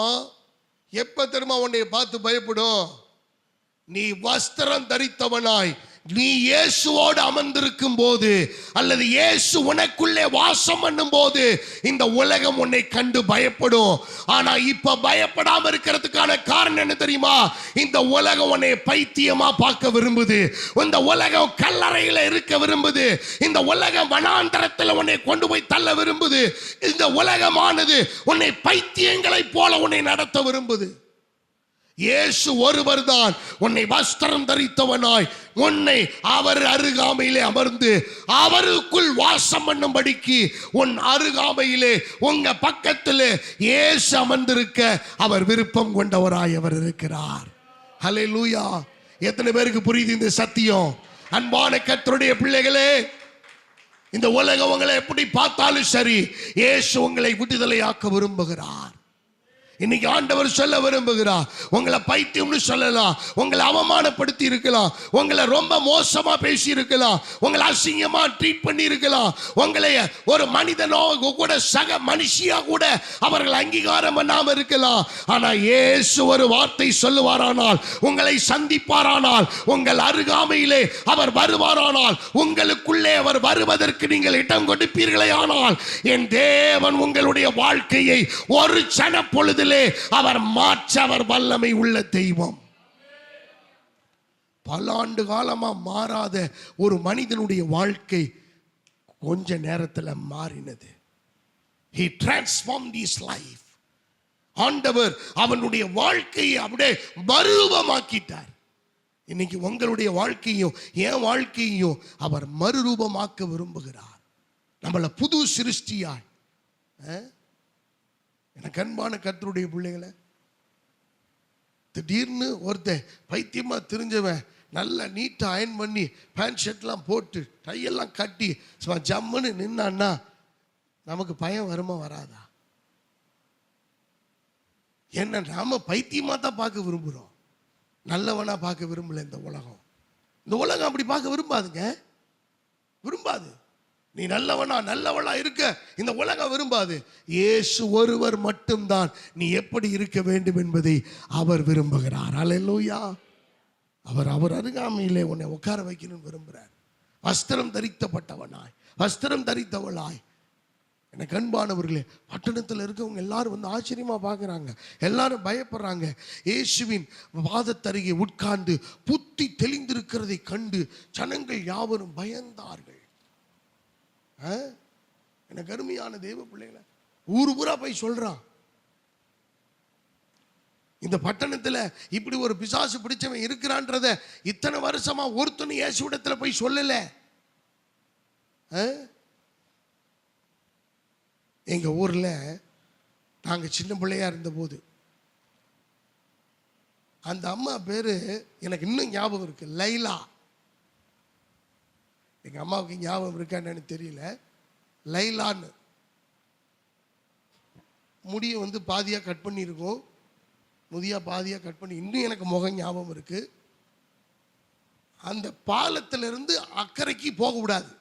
எப்ப தெரியுமா உன்னை பார்த்து பயப்படும்? நீ வஸ்திரம் தரித்தவனாய் நீ இயேசுவோடு அமர்ந்திருக்கும் போது, அல்லது இயேசு உனக்குள்ளே வாசம் பண்ணும் போது இந்த உலகம் உன்னை கண்டு பயப்படும். ஆனா இப்ப பயப்படாம இருக்கிறதுக்கான காரணம் என்ன தெரியுமா? இந்த உலகம் உன்னை பைத்தியமா பார்க்க விரும்புது, இந்த உலகம் கல்லறையில இருக்க விரும்புது, இந்த உலகம் வனாந்தரத்தில் உன்னை கொண்டு போய் தள்ள விரும்புது, இந்த உலகமானது உன்னை பைத்தியங்களை போல உன்னை நடத்த விரும்புது. இயேசு ஒருவர் தான் உன்னை வஸ்திரம் தரித்தவனாய் உன்னை அவர் அருகாமையிலே அமர்ந்து அவருக்குள் வாசம் பண்ணும்படிக்கு உன் அருகாமையிலே உங்க பக்கத்திலே இயேசு அமர்ந்திருக்க அவர் விருப்பம் கொண்டவராய் அவர் இருக்கிறார். ஹல்லேலூயா! எத்தனை பேருக்கு புரியுது இந்த சத்தியம்? அன்பான கர்த்தருடைய பிள்ளைகளே, இந்த உலகம் உங்களை எப்படி பார்த்தாலும் சரி, இயேசு உங்களை விடுதலையாக்க விரும்புகிறார். இன்னைக்கு ஆண்டவர் சொல்ல விரும்புகிறார், உங்களை பைத்தியம்னு சொல்லலாம், உங்களை அவமானப்படுத்தி இருக்கலாம், உங்களை ரொம்ப மோசமா பேசி இருக்கலாம், உங்களை அசிங்கமா ட்ரீட் பண்ணி இருக்கலாம், உங்களை ஒரு மனிதனோ கூட சக மனுஷியா கூட அவர்கள் அங்கீகாரம் பண்ணாம இருக்கலாம். ஆனா இயேசு ஒரு வார்த்தை சொல்லுவாரானால், உங்களை சந்திப்பாரானால், உங்கள் அருகாமையிலே அவர் வருவாரானால், உங்களுக்குள்ளே அவர் வருவதற்கு நீங்கள் இடம் கொடுப்பீர்களே ஆனால், என் தேவன் உங்களுடைய வாழ்க்கையை ஒரு சன பொழுது அவர் மாற்ற அவர் வல்லமை உள்ள தெய்வம். பல ஆண்டு காலமா மாறாத ஒரு மனிதனுடைய வாழ்க்கை கொஞ்ச நேரத்தில் மாறினது. He transformed his life. ஆண்டவர் அவனுடைய வாழ்க்கையை அப்படியே மறுரூபமாக்கிட்டார். இன்னைக்கு உங்களுடைய வாழ்க்கையும் என் வாழ்க்கையும் அவர் மறுரூபமாக்க விரும்புகிறார். நம்மளை புது சிருஷ்டியாய். எனக்கு அன்பான கர்த்தருடைய பிள்ளைகளை, திடீர்னு ஒருத்தன் பைத்தியமா தெரிஞ்சவன் நல்லா நீட்டா அயன் பண்ணி பேண்ட் ஷர்ட்லாம் போட்டு டையெல்லாம் கட்டி ஜம்முன்னு நின்னான்னா நமக்கு பயம் வருமா வராதா? என்ன நாம பைத்தியமா தான் பார்க்க விரும்புகிறோம், நல்லவனா பார்க்க விரும்பல. இந்த உலகம் அப்படி பார்க்க விரும்பாதுங்க, விரும்பாது. நீ நல்லவனா இருக்க இந்த உலகம் விரும்பாது. இயேசு ஒருவர் மட்டும்தான் நீ எப்படி இருக்க வேண்டும் என்பதை அவர் விரும்புகிறார். அல்லேலூயா! அவர் அருகாமையிலே உன்னை உட்கார வைக்கணும்னு விரும்புகிறார். வஸ்திரம் தரித்தப்பட்டவனாய், வஸ்திரம் தரித்தவளாய். எனக்கு அன்பானவர்களே, பட்டணத்தில் இருக்கவங்க எல்லாரும் வந்து ஆச்சரியமா பார்க்குறாங்க, எல்லாரும் பயப்படுறாங்க. இயேசுவின் பாதத்தருகே உட்கார்ந்து புத்தி தெளிந்திருக்கிறதை கண்டு ஜனங்கள் யாவரும் பயந்தார்கள். எனக்கு அருமையான தேவ பிள்ளைகளை, ஊரு ஊரா போய் சொல்றான், இந்த பட்டணத்துல இப்படி ஒரு பிசாசு பிடிச்சவன் இருக்கிறான்றத இத்தனை வருஷமா ஒருத்தனும் இயேசுவிடத்துல போய் சொல்லல. எங்க ஊர்ல நாங்க சின்ன பிள்ளையா இருந்த போது அந்த அம்மா பேரு எனக்கு இன்னும் ஞாபகம் இருக்கு, லைலா. எங்க அம்மாவுக்கு ஞாபகம் இருக்கான்னு தெரியல, லைலான்னு. முடியை வந்து பாதியா கட் பண்ணியிருக்கோம், முதியா பாதியா கட் பண்ணி, இன்னும் எனக்கு முகம் ஞாபகம் இருக்கு. அந்த பாலத்திலிருந்து அக்கறைக்கு போக கூடாது,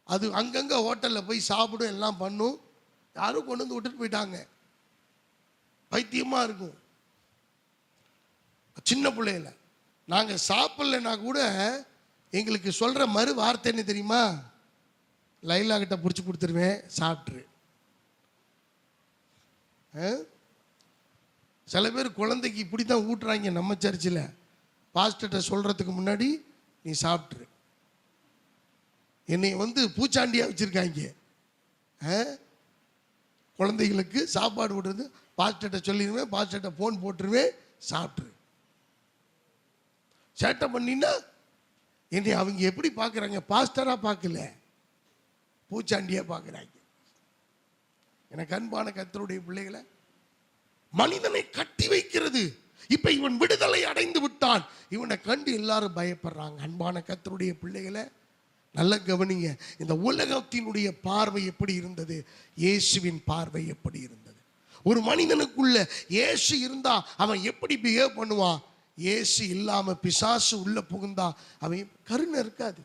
அது அங்கங்க ஹோட்டல்ல போய் சாப்பிடும், எல்லாம் பண்ணும். யாரும் கொண்டு வந்து விட்டுட்டு போயிட்டாங்க. பைத்தியமா இருக்கும். சின்ன பிள்ளையில நாங்க சாப்பிடலன்னா கூட எங்களுக்கு சொல்ற மறு வார்த்தை என்ன தெரியுமா? லைலா கிட்ட பிடிச்சி கொடுத்துருவேன், சாப்பிட்டுரு. சில பேர் குழந்தைக்கு இப்படி தான் ஊட்டுறாங்க நம்ம சர்ச்சில். பாஸ்டர்கிட்ட சொல்கிறதுக்கு முன்னாடி நீ சாப்பிட்ரு. என்னை பூச்சாண்டியாக வச்சுருக்காங்க. குழந்தைகளுக்கு சாப்பாடு விடுறது பாஸ்டர்கிட்ட சொல்லிடுவேன், பாஸ்டர்கிட்ட ஃபோன் போட்டுருவேன், சாப்பிட்ரு. சேட்டை பண்ணினா என்னை அவங்க எப்படி பார்க்குறாங்க? பாஸ்டராக பார்க்கல, பூச்சாண்டியாக பார்க்குறாங்க. எனக்கு அன்பான கர்த்தருடைய பிள்ளைகளை, மனிதனை கட்டி வைக்கிறது. இப்ப இவன் விடுதலை அடைந்து விட்டான், இவனை கண்டு எல்லாரும் பயப்படுறாங்க. அன்பான கர்த்தருடைய பிள்ளைகளை நல்ல கவனிங்க. இந்த உலகத்தினுடைய பார்வை எப்படி இருந்தது, இயேசுவின் பார்வை எப்படி இருந்தது? ஒரு மனிதனுக்குள்ள இயேசு இருந்தா அவன் எப்படி பிஹேவ் பண்ணுவான்? இயேசு இல்லாம பிசாசு உள்ள புகுந்தா அவன் கருணை இருக்காது.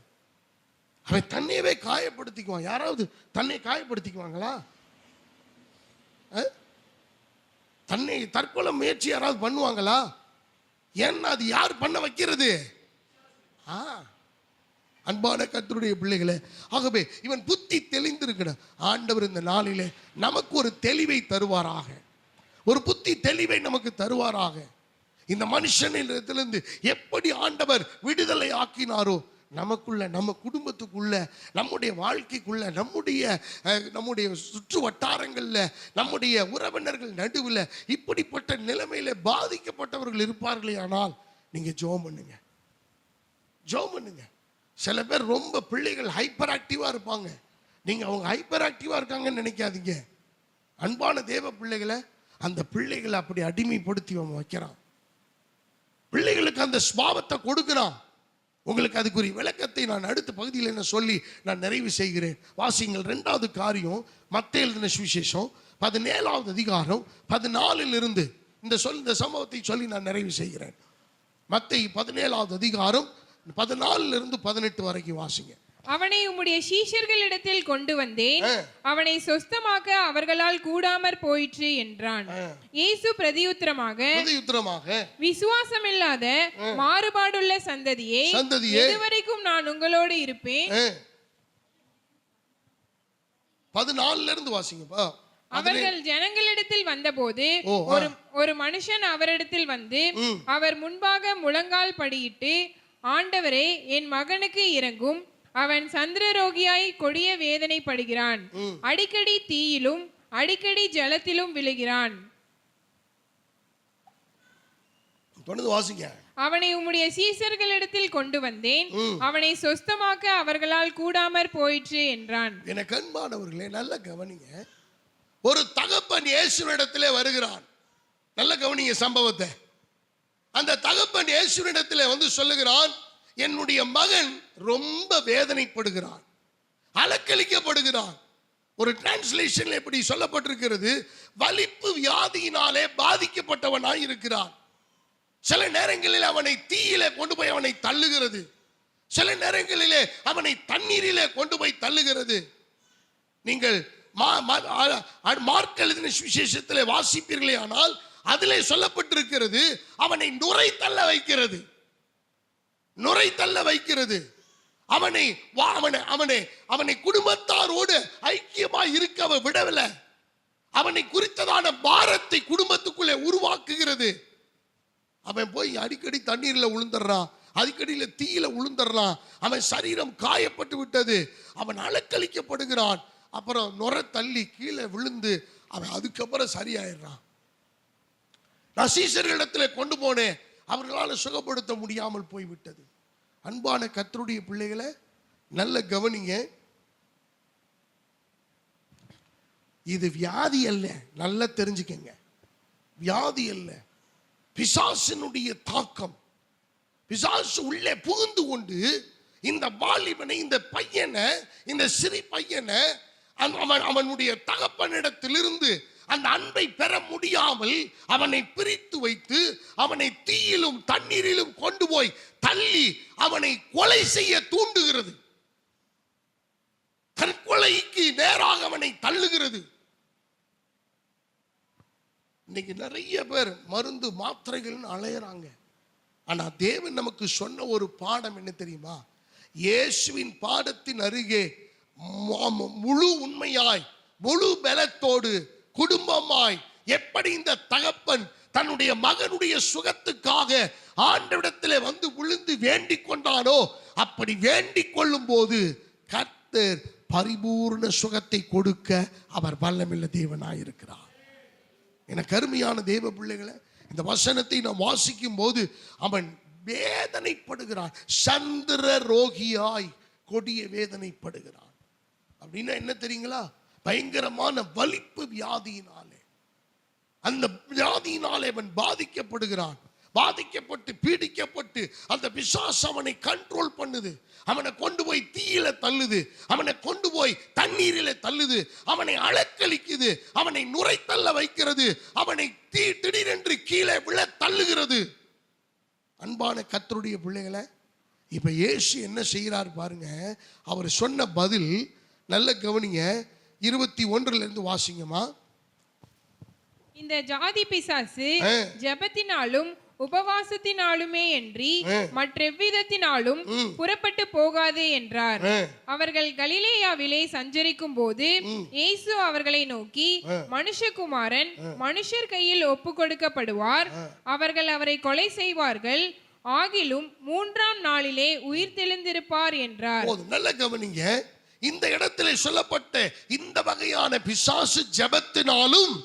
அவன் தன்னையவே காயப்படுத்திக்குவான். யாராவது தன்னை காயப்படுத்திக்குவாங்களா? தன்னை தற்கொலை முயற்சி யாராவது பண்ணுவாங்களா? ஏன்னா அது யார் பண்ண வைக்கிறது? அன்பான கர்த்தருடைய பிள்ளைகளே, ஆகவே இவன் புத்தி தெளிந்திருக்கணும். ஆண்டவர் இந்த நாளிலே நமக்கு ஒரு தெளிவை தருவாராக, ஒரு புத்தி தெளிவை நமக்கு தருவாராக. இந்த மனுஷனிடத்திலிருந்து எப்படி ஆண்டவர் விடுதலை ஆக்கினாரோ, நமக்குள்ள, நம்ம குடும்பத்துக்குள்ள, நம்முடைய வாழ்க்கைக்குள்ள, நம்முடைய சுற்று வட்டாரங்களில், நம்முடைய உறவினர்கள் நடுவில் இப்படிப்பட்ட நிலைமையில பாதிக்கப்பட்டவர்கள் இருப்பார்களே ஆனால் நீங்க ஜெபம் பண்ணுங்க, ஜெபம் பண்ணுங்க. சில பேர் ரொம்ப பிள்ளைகள் ஹைப்பர் ஆக்டிவா இருப்பாங்க. நீங்க அவங்க ஹைப்பர் ஆக்டிவா இருக்காங்கன்னு நினைக்காதீங்க. அன்பான தேவ பிள்ளைகளை, அந்த பிள்ளைகளை அப்படி அடிமைப்படுத்தி அவன் வைக்கிறான். பிள்ளைகளுக்கு அந்த ஸ்வாபத்தை கொடுக்கிறான். உங்களுக்கு அதுக்குரிய விளக்கத்தை நான் அடுத்த பகுதியில் என்ன சொல்லி நான் நிறைவு செய்கிறேன். வாசிங்கள் 2வது காரியம், மத்தேயு எழுதின சுவிசேஷம் 17வது அதிகாரம் 14 இந்த சம்பவத்தை சொல்லி நான் நிறைவு செய்கிறேன். மத்தேயு 17வது அதிகாரம் 14 18 வரைக்கும் வாசிங்க. அவனை உம்முடைய சீஷர்களிடத்தில் கொண்டு வந்தேன், அவனை சொஸ்தமாக்க அவர்களால் கூடாமற் போயிற்று என்றான். இயேசு பிரதியுத்தரமாக, விசுவாசமில்லாத மாறுபாடுள்ள சந்ததியே, இதுவரைக்கும் நான் உங்களோடு இருப்பேன். 14 வாசிங்கப்பா. அவர்கள் ஜனங்களிடத்தில் வந்தபோது ஒரு மனுஷன் அவரிடத்தில் வந்து அவர் முன்பாக முழங்கால் படியிட்டு, ஆண்டவரே, என் மகனுக்கு இரங்கும், அவன் சந்திரரோகியாய் கொடிய வேதனைப்படுகிறான், அடிக்கடி தீயிலும் அடிக்கடி ஜலத்திலும் விழுகிறான். அவனை உம்முடைய சீசர்களிடத்தில் கொண்டு வந்தேன், அவனை சொஸ்தமாக்க அவர்களால் கூடாமற் போயிற்று என்றான். எனக்கு அன்பானவர்களே, நல்ல கவனிங்க. ஒரு தகப்பன் இயேசுவிடத்திலே வருகிறான். நல்ல கவனிங்க சம்பவத்தை. அந்த தகப்பன் இயேசுவிடத்திலே சொல்லுகிறான், என்னுடைய மகன் ரொம்ப வேதனைப்படுகிறான், அலக்களிக்கப்படுகிறான். ஒரு டிரான்ஸ்லேஷன்ல எப்படி சொல்லப்பட்டிருக்கிறது, வலிப்பு வியாதியினாலே பாதிக்கப்பட்டவனாய் இருக்கிறான். சில நேரங்களில் அவனை தீயிலே கொண்டு போய் அவனை தள்ளுகிறது, சில நேரங்களிலே அவனை தண்ணீரிலே கொண்டு போய் தள்ளுகிறது. நீங்கள் மார்க் எழுதின சுவிசேஷத்திலே வாசிப்பீர்களே ஆனால் அதிலே சொல்லப்பட்டிருக்கிறது, அவனை நுரை தள்ள வைக்கிறது, நுரை தள்ள வைக்கிறது. அவனை குடும்பத்தாரோடு ஐக்கியமாய் இருக்க விடவில்லை. அவனை குறித்ததான பாரத்தை குடும்பத்துக்குள்ளே உருவாக்குகிறது. அவன் போய் அடிக்கடி தண்ணீர்ல உளுந்துடுறான், அடிக்கடியில தீயில உளுந்துடுறான். அவன் சரீரம் காயப்பட்டு விட்டது, அவன் அலக்களிக்கப்படுகிறான். அப்புறம் நுரை தள்ளி கீழே விழுந்து அவன் அதுக்கப்புறம் சரியாயிடுறான். நான் சீசர்களிடத்தில் கொண்டு போனேன், அவர்களால் சுகப்படுத்த முடியாமல் போய்விட்டது. அன்பான கர்த்தருடைய பிள்ளைகளை நல்ல கவனிங்க. இது வியாதி அல்ல, நல்லா தெரிஞ்சுக்கங்க. வியாதி அல்ல, பிசாசினுடைய தாக்கம். பிசாசு உள்ளே புகுந்து கொண்டு இந்த வாலிபனை, இந்த பையனை, இந்த சிறு பையனை அவனுடைய தகப்பனிடத்திலிருந்து அந்த அன்பை பெற முடியாமல் அவனை பிரித்து வைத்து அவனை தீயிலும் தண்ணீரிலும் கொண்டு போய் தள்ளி அவனை கொலை செய்ய தூண்டுகிறது. தற்கொலைக்கு நேராக அவனை தள்ளுகிறது. இன்னைக்கு நிறைய பேர் மருந்து மாத்திரைகள் அலையறாங்க. ஆனா தேவன் நமக்கு சொன்ன ஒரு பாடம் என்ன தெரியுமா? இயேசுவின் பாடத்தின் அருகே முழு உண்மையாய், முழு பலத்தோடு, குடும்பமாய் எப்படி இந்த தகப்பன் தன்னுடைய மகனுடைய சுகத்துக்காக ஆண்டவரிடத்திலே வந்து விழுந்து வேண்டிக் கொண்டானோ, அப்படி வேண்டிக் கொள்ளும் போது கர்த்தர் பரிபூர்ண சுகத்தை கொடுக்க அவர் வல்லமையுள்ள தேவனாயிருக்கிறார். எனக்கு அருமையான தேவ பிள்ளைகளை, இந்த வசனத்தை நாம் வாசிக்கும் போது அவன் வேதனைப்படுகிறான், சந்திர ரோகியாய் கொடிய வேதனைப்படுகிறான். அப்படின்னா என்ன தெரியுங்களா? பயங்கரமான வலிப்பு வியாதியினாலே, அந்த வியாதியினாலே அவன் பாதிக்கப்படுகிறான். பாதிக்கப்பட்டு பீடிக்கப்பட்டு அந்த பிசாசு அவனை கண்ட்ரோல் பண்ணுது. அவனை கொண்டு போய் தீயில தள்ளுது, அவனை கொண்டு போய் தண்ணீரில தள்ளுது, அவனை அலக்களிக்குது, அவனை நுரை தள்ள வைக்கிறது, அவனை திடீரென்று கீழே விழ தள்ளுகிறது. அன்பான கர்த்தருடைய பிள்ளைகளை, இப்ப இயேசு என்ன செய்கிறார் பாருங்க. அவர் சொன்ன பதில் நல்ல கவனிங்க. 21 இருந்து வாசிங்கம்மா. இந்த ஜாதி பிசாசு ஜெபத்தினாலும் உபவாசத்தினாலுமே அன்றி மற்றெவ்விதத்தினாலும் புறப்பட்டு போகாது என்றார். அவர்கள் கலிலேயாவிலே சஞ்சரிக்கும் போது இயேசு அவர்களை நோக்கி, மனுஷகுமாரன் மனுஷர் கையில் ஒப்பு கொடுக்கப்படுவார், அவர்கள் அவரை கொலை செய்வார்கள், ஆகிலும் 3ஆம் நாளிலே உயிர் தெழுந்திருப்பார் என்றார். நல்ல கவனிங்க. இந்த இடத்திலே சொல்லப்பட்ட இந்த வகையான பிசாசு ஜெபத்தினாலும்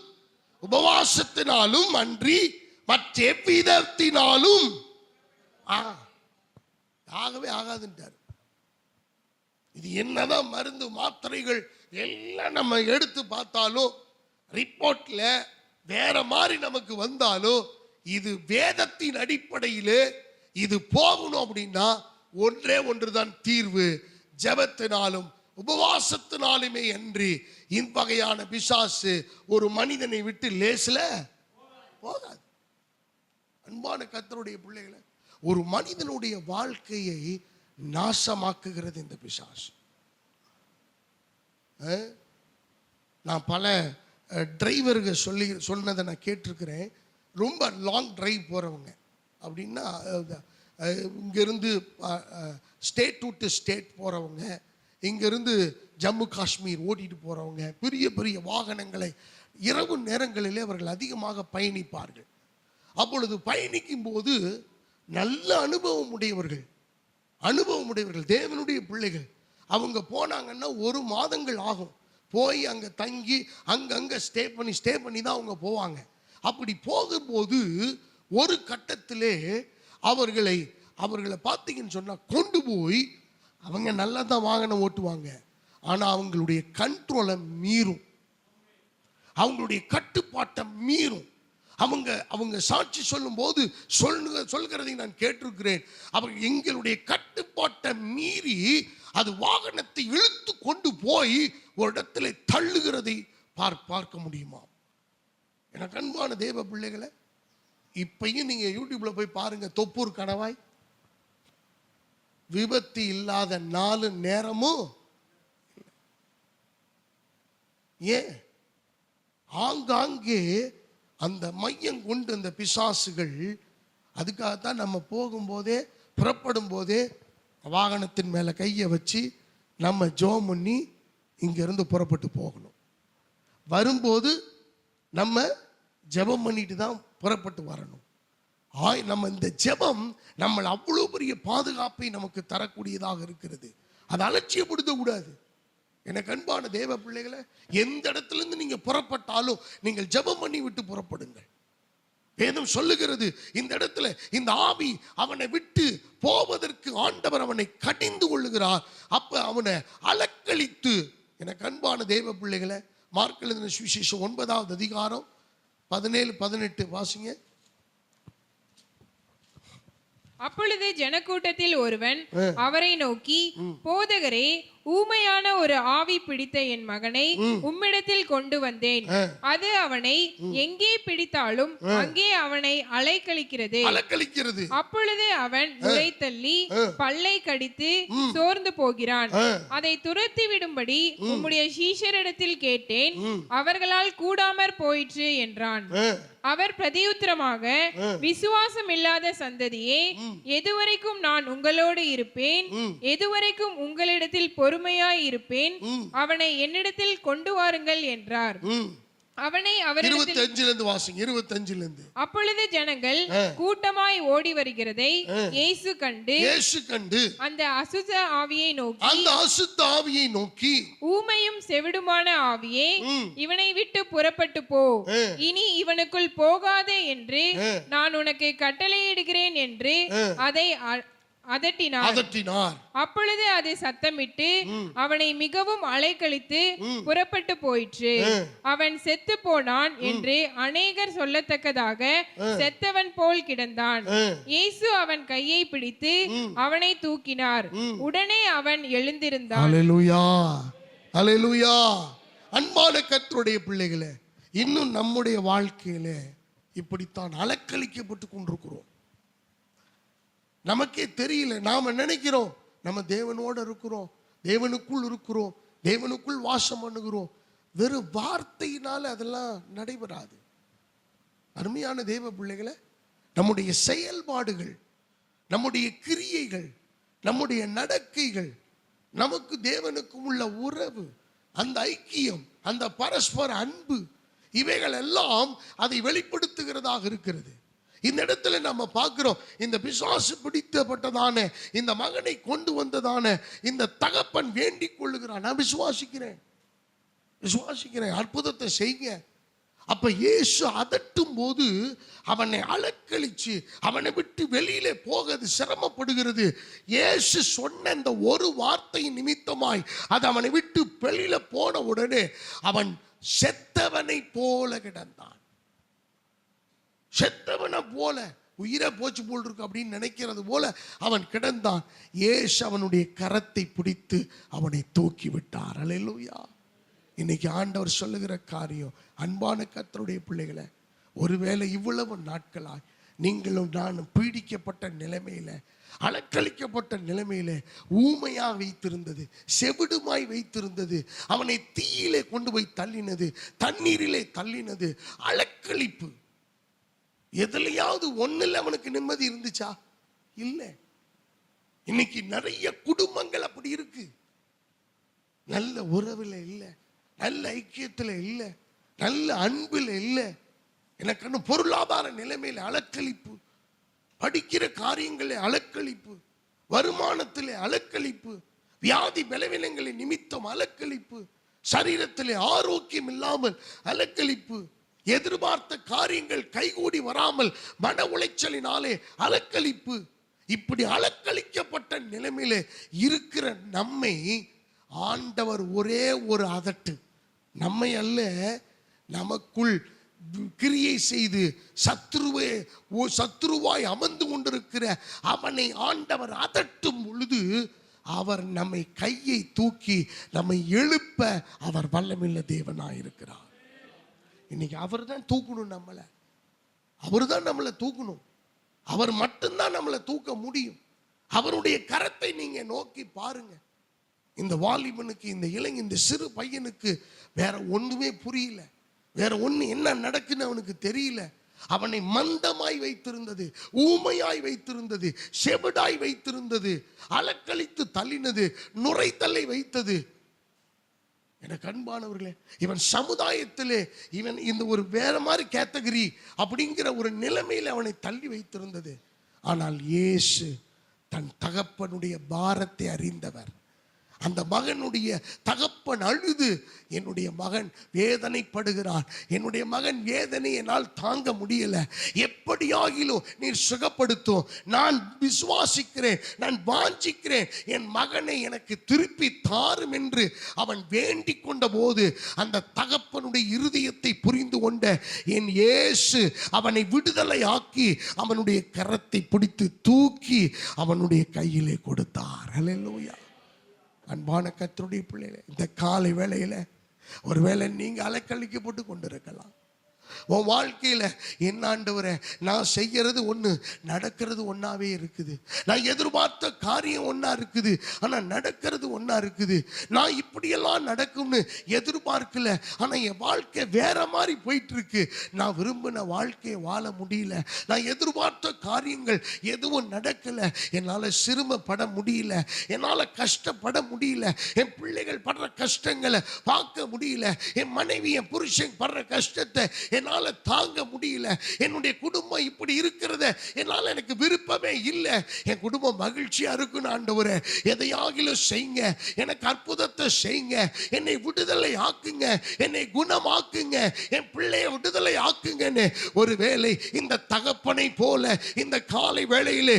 உபவாசத்தினாலும் அன்றி மற்ற எவ்விதத்தினாலும் ஆகவே ஆகாதுன்றார். இது என்னதான் மருந்து மாத்திரைகள் எல்லாம் நம்ம எடுத்து பார்த்தாலும், ரிப்போர்ட்ல வேற மாதிரி நமக்கு வந்தாலும், இது வேதத்தின் அடிப்படையிலே இது போகணும் அப்படின்னா ஒன்றே ஒன்றுதான் தீர்வு, ஜெபத்தினாலும் உபவாசத்தினாலுமே அன்றி இவ்வகையான பிசாசு ஒரு மனிதனை விட்டு லேசில போகாது. அன்பான கர்த்தருடைய பிள்ளைகளை, ஒரு மனிதனுடைய வாழ்க்கையை நாசமாக்குகிறது இந்த பிசாசு. நான் பல டிரைவர்கள் சொன்னதை நான் கேட்டிருக்கிறேன். ரொம்ப லாங் டிரைவ் போகிறவங்க அப்படின்னா, இங்கேருந்து ஸ்டேட் டு ஸ்டேட் போகிறவங்க, இங்கேருந்து ஜம்மு காஷ்மீர் ஓட்டிட்டு போகிறவங்க, பெரிய பெரிய வாகனங்களை இரவு நேரங்களிலே அவர்கள் அதிகமாக பயணிப்பார்கள். அப்பொழுது பயணிக்கும் போது நல்ல அனுபவம் உடையவர்கள் தேவனுடைய பிள்ளைகள் அவங்க போனாங்கன்னா 1 மாதங்கள் ஆகும். போய் அங்கே தங்கி அங்கங்கே ஸ்டே பண்ணி தான் அவங்க போவாங்க. அப்படி போகும்போது ஒரு கட்டத்திலே அவர்களை பார்த்தீங்கன்னு சொன்னால் கொண்டு போய், அவங்க நல்லா தான் வாகனம் ஓட்டுவாங்க, ஆனால் அவங்களுடைய கண்ட்ரோலை மீறும், அவங்களுடைய கட்டுப்பாட்டை மீறும். அவங்க சாட்சி சொல்லும் போது சொல்கிறதை நான் கேட்டிருக்கிறேன். அவங்க எங்களுடைய கட்டுப்பாட்டை மீறி அது வாகனத்தை இழுத்து கொண்டு போய் ஒரு இடத்துல தள்ளுகிறதை பார்க்க முடியுமா? எனக்கு அன்பான தேவ பிள்ளைகளை, இப்பயும் நீங்க யூடியூப்ல போய் பாருங்க, தொப்பூர் கணவாய் விபத்து இல்லாத 4 நேரமும் ஏன் ஆங்காங்கே அந்த மையம் கொண்டு அந்த பிசாசுகள். அதுக்காகத்தான் நம்ம போகும்போதே புறப்படும் போதே வாகனத்தின் மேலே கையை வச்சு நம்ம ஜெபம் பண்ணி இங்கிருந்து புறப்பட்டு போகணும். வரும்போது நம்ம ஜெபம் பண்ணிட்டு தான் புறப்பட்டு வரணும். நம்ம இந்த ஜெபம் நம்ம அவ்வளோ பெரிய பாதுகாப்பை நமக்கு தரக்கூடியதாக இருக்கிறது. அதை அலட்சியப்படுத்தக்கூடாது. எனக்கு அன்பான தேவ பிள்ளைகளை, எந்த இடத்துல இருந்து நீங்க புறப்பட்டாலும் நீங்கள் ஜெபம் பண்ணி விட்டு புறப்படுங்கள். வேதம் சொல்லுகிறது, இந்த இடத்துல இந்த ஆவி அவனை விட்டு போவதற்கு ஆண்டவர் அவனை கடிந்து கொள்ளுகிறார். அப்ப அவனை அலக்களித்து, எனக்கு அன்பான தேவ பிள்ளைகளை, மார்க் எழுதின சுவிசேஷம் 9வது அதிகாரம் 17-18 வாசிங்க. அப்பொழுது ஜனக்கூட்டத்தில் ஒருவன் அவரை நோக்கி, போதகரே, ஊமையான ஒரு ஆவி பிடித்த என் மகனை உம்மிடத்தில் கொண்டு வந்தேன். அது அவனை எங்கே பிடித்தாலும் அங்கே அவனை அலைக்கழிக்கிறது. அப்பொழுது அவன் நுரை தள்ளி பல்லை கடித்து சோர்ந்து போகிறான். அதை துரத்தி விடும்படி உம்முடைய சீஷரிடத்தில் கேட்டேன், அவர்களால் கூடாமற் போயிற்று என்றான். அவர் பிரதியுத்தரமாக, விசுவாசம் இல்லாத சந்ததியே, எதுவரைக்கும் நான் உங்களோடு இருப்பேன், எதுவரைக்கும் உங்களிடத்தில் பொறுமையாய் இருப்பேன், அவனை என்னிடத்தில் கொண்டு வாருங்கள் என்றார். அவனை அவரிடத்தில் 25 இருந்து வாசிங்க. 25 இருந்து. அப்பொழுது ஜனங்கள் கூட்டமாய் ஓடி வருகிறதை இயேசு கண்டு அந்த அசுத்த ஆவியை நோக்கி ஊமையும் செவிடுமான ஆவியே, இவனை விட்டு புறப்பட்டு போ, இனி இவனுக்குள் போகாதே என்று நான் உனக்கு கட்டளையிடுகிறேன் என்று அதை அதட்டினார். அப்பொழுது அது சத்தமிட்டு அவனை மிகவும் அலைக்கழித்து புறப்பட்டு போயிற்று. அவன் செத்து போனான் என்று அநேகர் சொல்லத்தக்கதாக செத்தவன் போல் கிடந்தான். இயேசு அவன் கையை பிடித்து அவனை தூக்கினார். உடனே அவன் எழுந்திருந்தான். அல்லேலூயா, அல்லேலூயா. அன்பான கர்த்தருடைய பிள்ளைகளே, இன்னும் நம்முடைய வாழ்க்கையில இப்படித்தான் அலக்களிக்கப்பட்டு கொண்டிருக்கிறோம். நமக்கே தெரியல. நாம நினைக்கிறோம் நம்ம தேவனோட இருக்கிறோம், தேவனுக்குள் இருக்கிறோம், தேவனுக்குள் வாசம் பண்ணுகிறோம். வெறும் வார்த்தையினால அதெல்லாம் நடைபெறாது. அருமையான தேவ பிள்ளைகளை, நம்முடைய செயல்பாடுகள், நம்முடைய கிரியைகள், நம்முடைய நடக்கைகள், நமக்கு தேவனுக்கும் உள்ள உறவு, அந்த ஐக்கியம், அந்த பரஸ்பர அன்பு, இவைகள் எல்லாம் அதை வெளிப்படுத்துகிறதாக இருக்கிறது. இந்த இடத்துல நம்ம பார்க்கிறோம், இந்த பிசாசு பிடித்தப்பட்டதான இந்த மகனை கொண்டு வந்ததான இந்த தகப்பன் வேண்டிக் கொள்ளுகிறான். நான் விசுவாசிக்கிறேன், அற்புதத்தை செய்யுங்க. அப்ப இயேசு அதட்டும் போது அவனை அலக்களிச்சு அவனை விட்டு வெளியிலே போகிறது சிரமப்படுகிறது. இயேசு சொன்ன இந்த ஒரு வார்த்தை நிமித்தமாய் அது அவனை விட்டு வெளியில போன உடனே அவன் செத்தவனை போல கிடந்தான். செத்தவனை போல, உயிரை போச்சு போல் இருக்கு அப்படின்னு நினைக்கிறது போல அவன் கிடந்தான். இயேசு அவனுடைய கரத்தை பிடித்து அவனை தூக்கி விட்டார். அல்லேலூயா. இன்னைக்கு ஆண்டவர் சொல்லுகிற காரியம், அன்பான கர்த்தருடைய பிள்ளைகளை, ஒருவேளை இவ்வளவு நாட்களாய் நீங்களும் நானும் பீடிக்கப்பட்ட நிலைமையில, அலக்களிக்கப்பட்ட நிலைமையில, ஊமையாக வைத்திருந்தது, செவிடுமாய் வைத்திருந்தது, அவனை தீயிலே கொண்டு போய் தள்ளினது, தண்ணீரிலே தள்ளினது, அலக்களிப்பு. எதுலையாவது ஒண்ணுல அவனுக்கு நிம்மதி இருந்துச்சா? இல்லை. இன்னைக்கு நிறைய குடும்பங்கள் அப்படி இருக்கு. நல்ல உறவுல இல்லை, நல்ல ஐக்கியத்துல இல்லை, நல்ல அன்புல இல்லை. எனக்கு பொருளாதார நிலைமையில அலக்களிப்பு, படிக்கிற காரியங்களே அலக்களிப்பு, வருமானத்திலே அலக்களிப்பு, வியாதி பலவீனங்களின் நிமித்தம் அலக்களிப்பு, சரீரத்திலே ஆரோக்கியம் இல்லாமல் அலக்களிப்பு, எதிர்பார்த்த காரியங்கள் கைகூடி வராமல் மன உளைச்சலினாலே அலக்களிப்பு. இப்படி அலக்களிக்கப்பட்ட நிலைமையில இருக்கிற நம்மை ஆண்டவர் ஒரே ஒரு அதட்டு, நம்மை அல்ல, நமக்குள் கிரியை செய்து சத்துருவாய் அமர்ந்து கொண்டிருக்கிற அவனை ஆண்டவர் அதட்டும் பொழுது அவர் நம்மை கையை தூக்கி நம்மை எழுப்ப அவர் வல்லமையுள்ள தேவனாயிருக்கிறார். இன்னைக்கு அவர் தான் தூக்கணும் நம்மளை, அவர் தான் நம்மளை தூக்கணும், அவர் மட்டும்தான் நம்மளை தூக்க முடியும். அவருடைய கரத்தை நீங்க நோக்கி பாருங்க. இந்த வாலிபனுக்கு, இந்த இந்த சிறு பையனுக்கு வேற ஒண்ணுமே புரியல, வேற ஒண்ணு என்ன நடக்குன்னு அவனுக்கு தெரியல. அவனை மந்தமாய் வைத்திருந்தது, ஊமையாய் வைத்திருந்தது, செவிடாய் வைத்திருந்தது, அலக்களித்து தள்ளினது, நுரைத்தலை வைத்தது. எனக்கு அன்பானவர்களே, இவன் சமுதாயத்திலே இவன் இந்த ஒரு வேற மாதிரி கேட்டகரி அப்படிங்கிற ஒரு நிலைமையில் அவனை தள்ளி வைத்திருந்தது. ஆனால் இயேசு தன் தகப்பனுடைய பாரத்தை அறிந்தவர். அந்த மகனுடைய தகப்பன் அழுது, என்னுடைய மகன் வேதனைப்படுகிறான், என்னுடைய மகன் வேதனை என்னால் தாங்க முடியல, எப்படியாகிலும் நீர் சுகப்படுத்தும், நான் விசுவாசிக்கிறேன், நான் வாஞ்சிக்கிறேன், என் மகனை எனக்கு திருப்பி தாரும் என்று அவன் வேண்டிக் கொண்ட போது அந்த தகப்பனுடைய இருதயத்தை புரிந்து கொண்ட என் இயேசு அவனை விடுதலை ஆக்கி அவனுடைய கரத்தை பிடித்து தூக்கி அவனுடைய கையிலே கொடுத்தார். அல்லேலூயா. அன்பான கர்த்தருடைய பிள்ளைகளே, இந்த காலை வேளையில ஒருவேளை நீங்க அலக்களிக்கப்பட்டு கொண்டிருக்கலாம், உன் வாழ்க்கையில் என்ன ஆண்டவரே, நான் செய்யறது ஒன்று, நடக்கிறது ஒன்றாவே இருக்குது. நான் எதிர்பார்த்த காரியம் ஒன்றா இருக்குது, ஆனால் நடக்கிறது ஒன்றா இருக்குது. நான் இப்படியெல்லாம் நடக்கும்னு எதிர்பார்க்கல, ஆனால் என் வாழ்க்கை வேற மாதிரி போயிட்டு இருக்கு. நான் விரும்பின வாழ்க்கையை வாழ முடியல. நான் எதிர்பார்த்த காரியங்கள் எதுவும் நடக்கலை. என்னால் சிரமப்பட முடியல, என்னால் கஷ்டப்பட முடியல, என் பிள்ளைகள் படுற கஷ்டங்களை பார்க்க முடியல, என் மனைவி என் புருஷன் படுற கஷ்டத்தை என்னால் தாங்க முடியல, என்னுடைய குடும்பம் இப்படி இருக்கிறத என்னால் எனக்கு விருப்பமே இல்லை. என் குடும்பம் மகிழ்ச்சியா இருக்குன்னு ஆண்டவரே எதையாகிலும் செய்யுங்க, எனக்கு அற்புதத்தை செய்யுங்க, என்னை விடுதலை ஆக்குங்க, என்னை குணமாக்குங்க, என் பிள்ளையை விடுதலை ஆக்குங்கன்னு ஒருவேளை இந்த தகப்பனை போல இந்த காலை வேளையிலே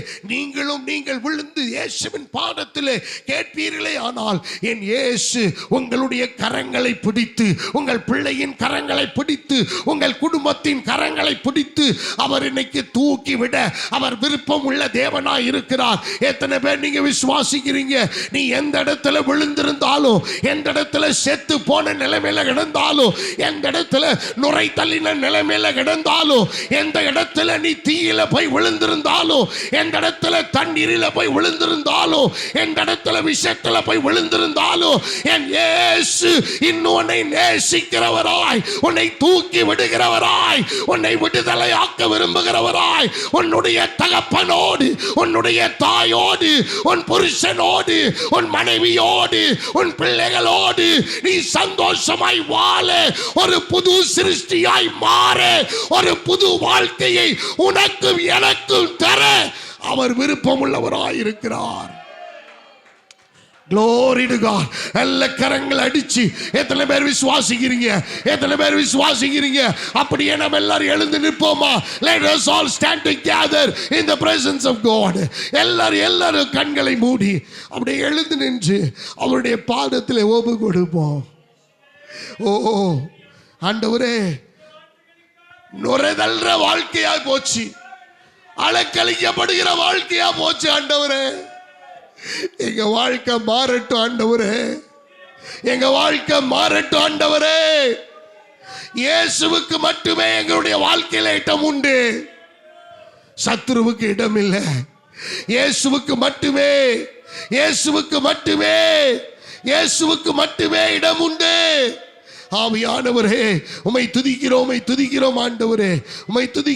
நீங்கள் விழுந்து இயேசுவின் பாதத்திலே கேட்பீர்களே ஆனால், என் இயேசு உங்களுடைய கரங்களை பிடித்து, உங்கள் பிள்ளையின் கரங்களை பிடித்து, உங்கள் குடும்பத்தின் கரங்களை பிடித்து அவர் இன்னைக்கு தூக்கி விட அவர் விருப்பம் உள்ள தேவனாய் இருக்கிறார். எத்தனை பேர் நீங்க விசுவாசிக்கிறீங்க? நீ எந்த இடத்துல விழுந்திருந்தாலும், எந்த இடத்துல செத்து போன நிலைமையில கிடந்தாலும், எந்த இடத்துல நுரை தள்ளின நிலைமையில கிடந்தாலும், எந்த இடத்துல நீ தீயில போய் விழுந்திருந்தாலும், எந்த இடத்துல தண்ணீரில போய் விழுந்திருந்தாலும், எந்த இடத்துல விஷத்துல போய் விழுந்திருந்தாலும், என் இயேசு இன்னும் உன்னை நேசிக்கிறவராய், உன்னை தூக்கி விடுகிறவராய், உன்னை விடுதலை ஆக்க விரும்புகிறவராய், உன்னுடைய தகப்பனோடு, உன்னுடைய தாயோடு, உன் புருஷனோடு, உன் மனைவியோடு, உன் பிள்ளைகளோடு நீ சந்தோஷமாய் வாழ, ஒரு புது சிருஷ்டியாய் மாற, ஒரு புது வாழ்க்கையை உனக்கும் எனக்கும் தர அவர் விருப்பம் உள்ளவராய் இருக்கிறார். Glory to God. எல்லா கரங்கள் அடிச்சு எத்தனை பேர் விசுவாசிக்கிறீங்க? எத்தனை பேர் விசுவாசிக்கிறீங்க? அப்படியே நம்ம எல்லாரும் எழுந்து நிற்போமா? Let us all stand together in the presence of God. எல்லாரும் கண்களை மூடி அப்படியே எழுந்து நின்று அவருடைய பாதத்தில் ஒப்பு கொடுப்போம். ஓ ஆண்டவரே, நுரைதல்ற வாழ்க்கையா போச்சு, அலக்கழிக்கப்படுகிற வாழ்க்கையா போச்சு. ஆண்டவரே, எங்க வாழ்க்கை மாறட்டும் ஆண்டவரே, எங்க வாழ்க்கை மாறட்டும் ஆண்டவரே. இயேசுவுக்கு மட்டுமே எங்களுடைய வாழ்க்கையில இடம் உண்டு, சத்துருவுக்கு இடம் இல்லை. இயேசுவுக்கு மட்டுமே, இயேசுவுக்கு மட்டுமே, இயேசுவுக்கு மட்டுமே இடம் உண்டு. ஆவியானவரே, உம்மை துதிக்கிறோம், உம்மை துதிக்கிறோம் ஆண்டவரே, உம்மை துதி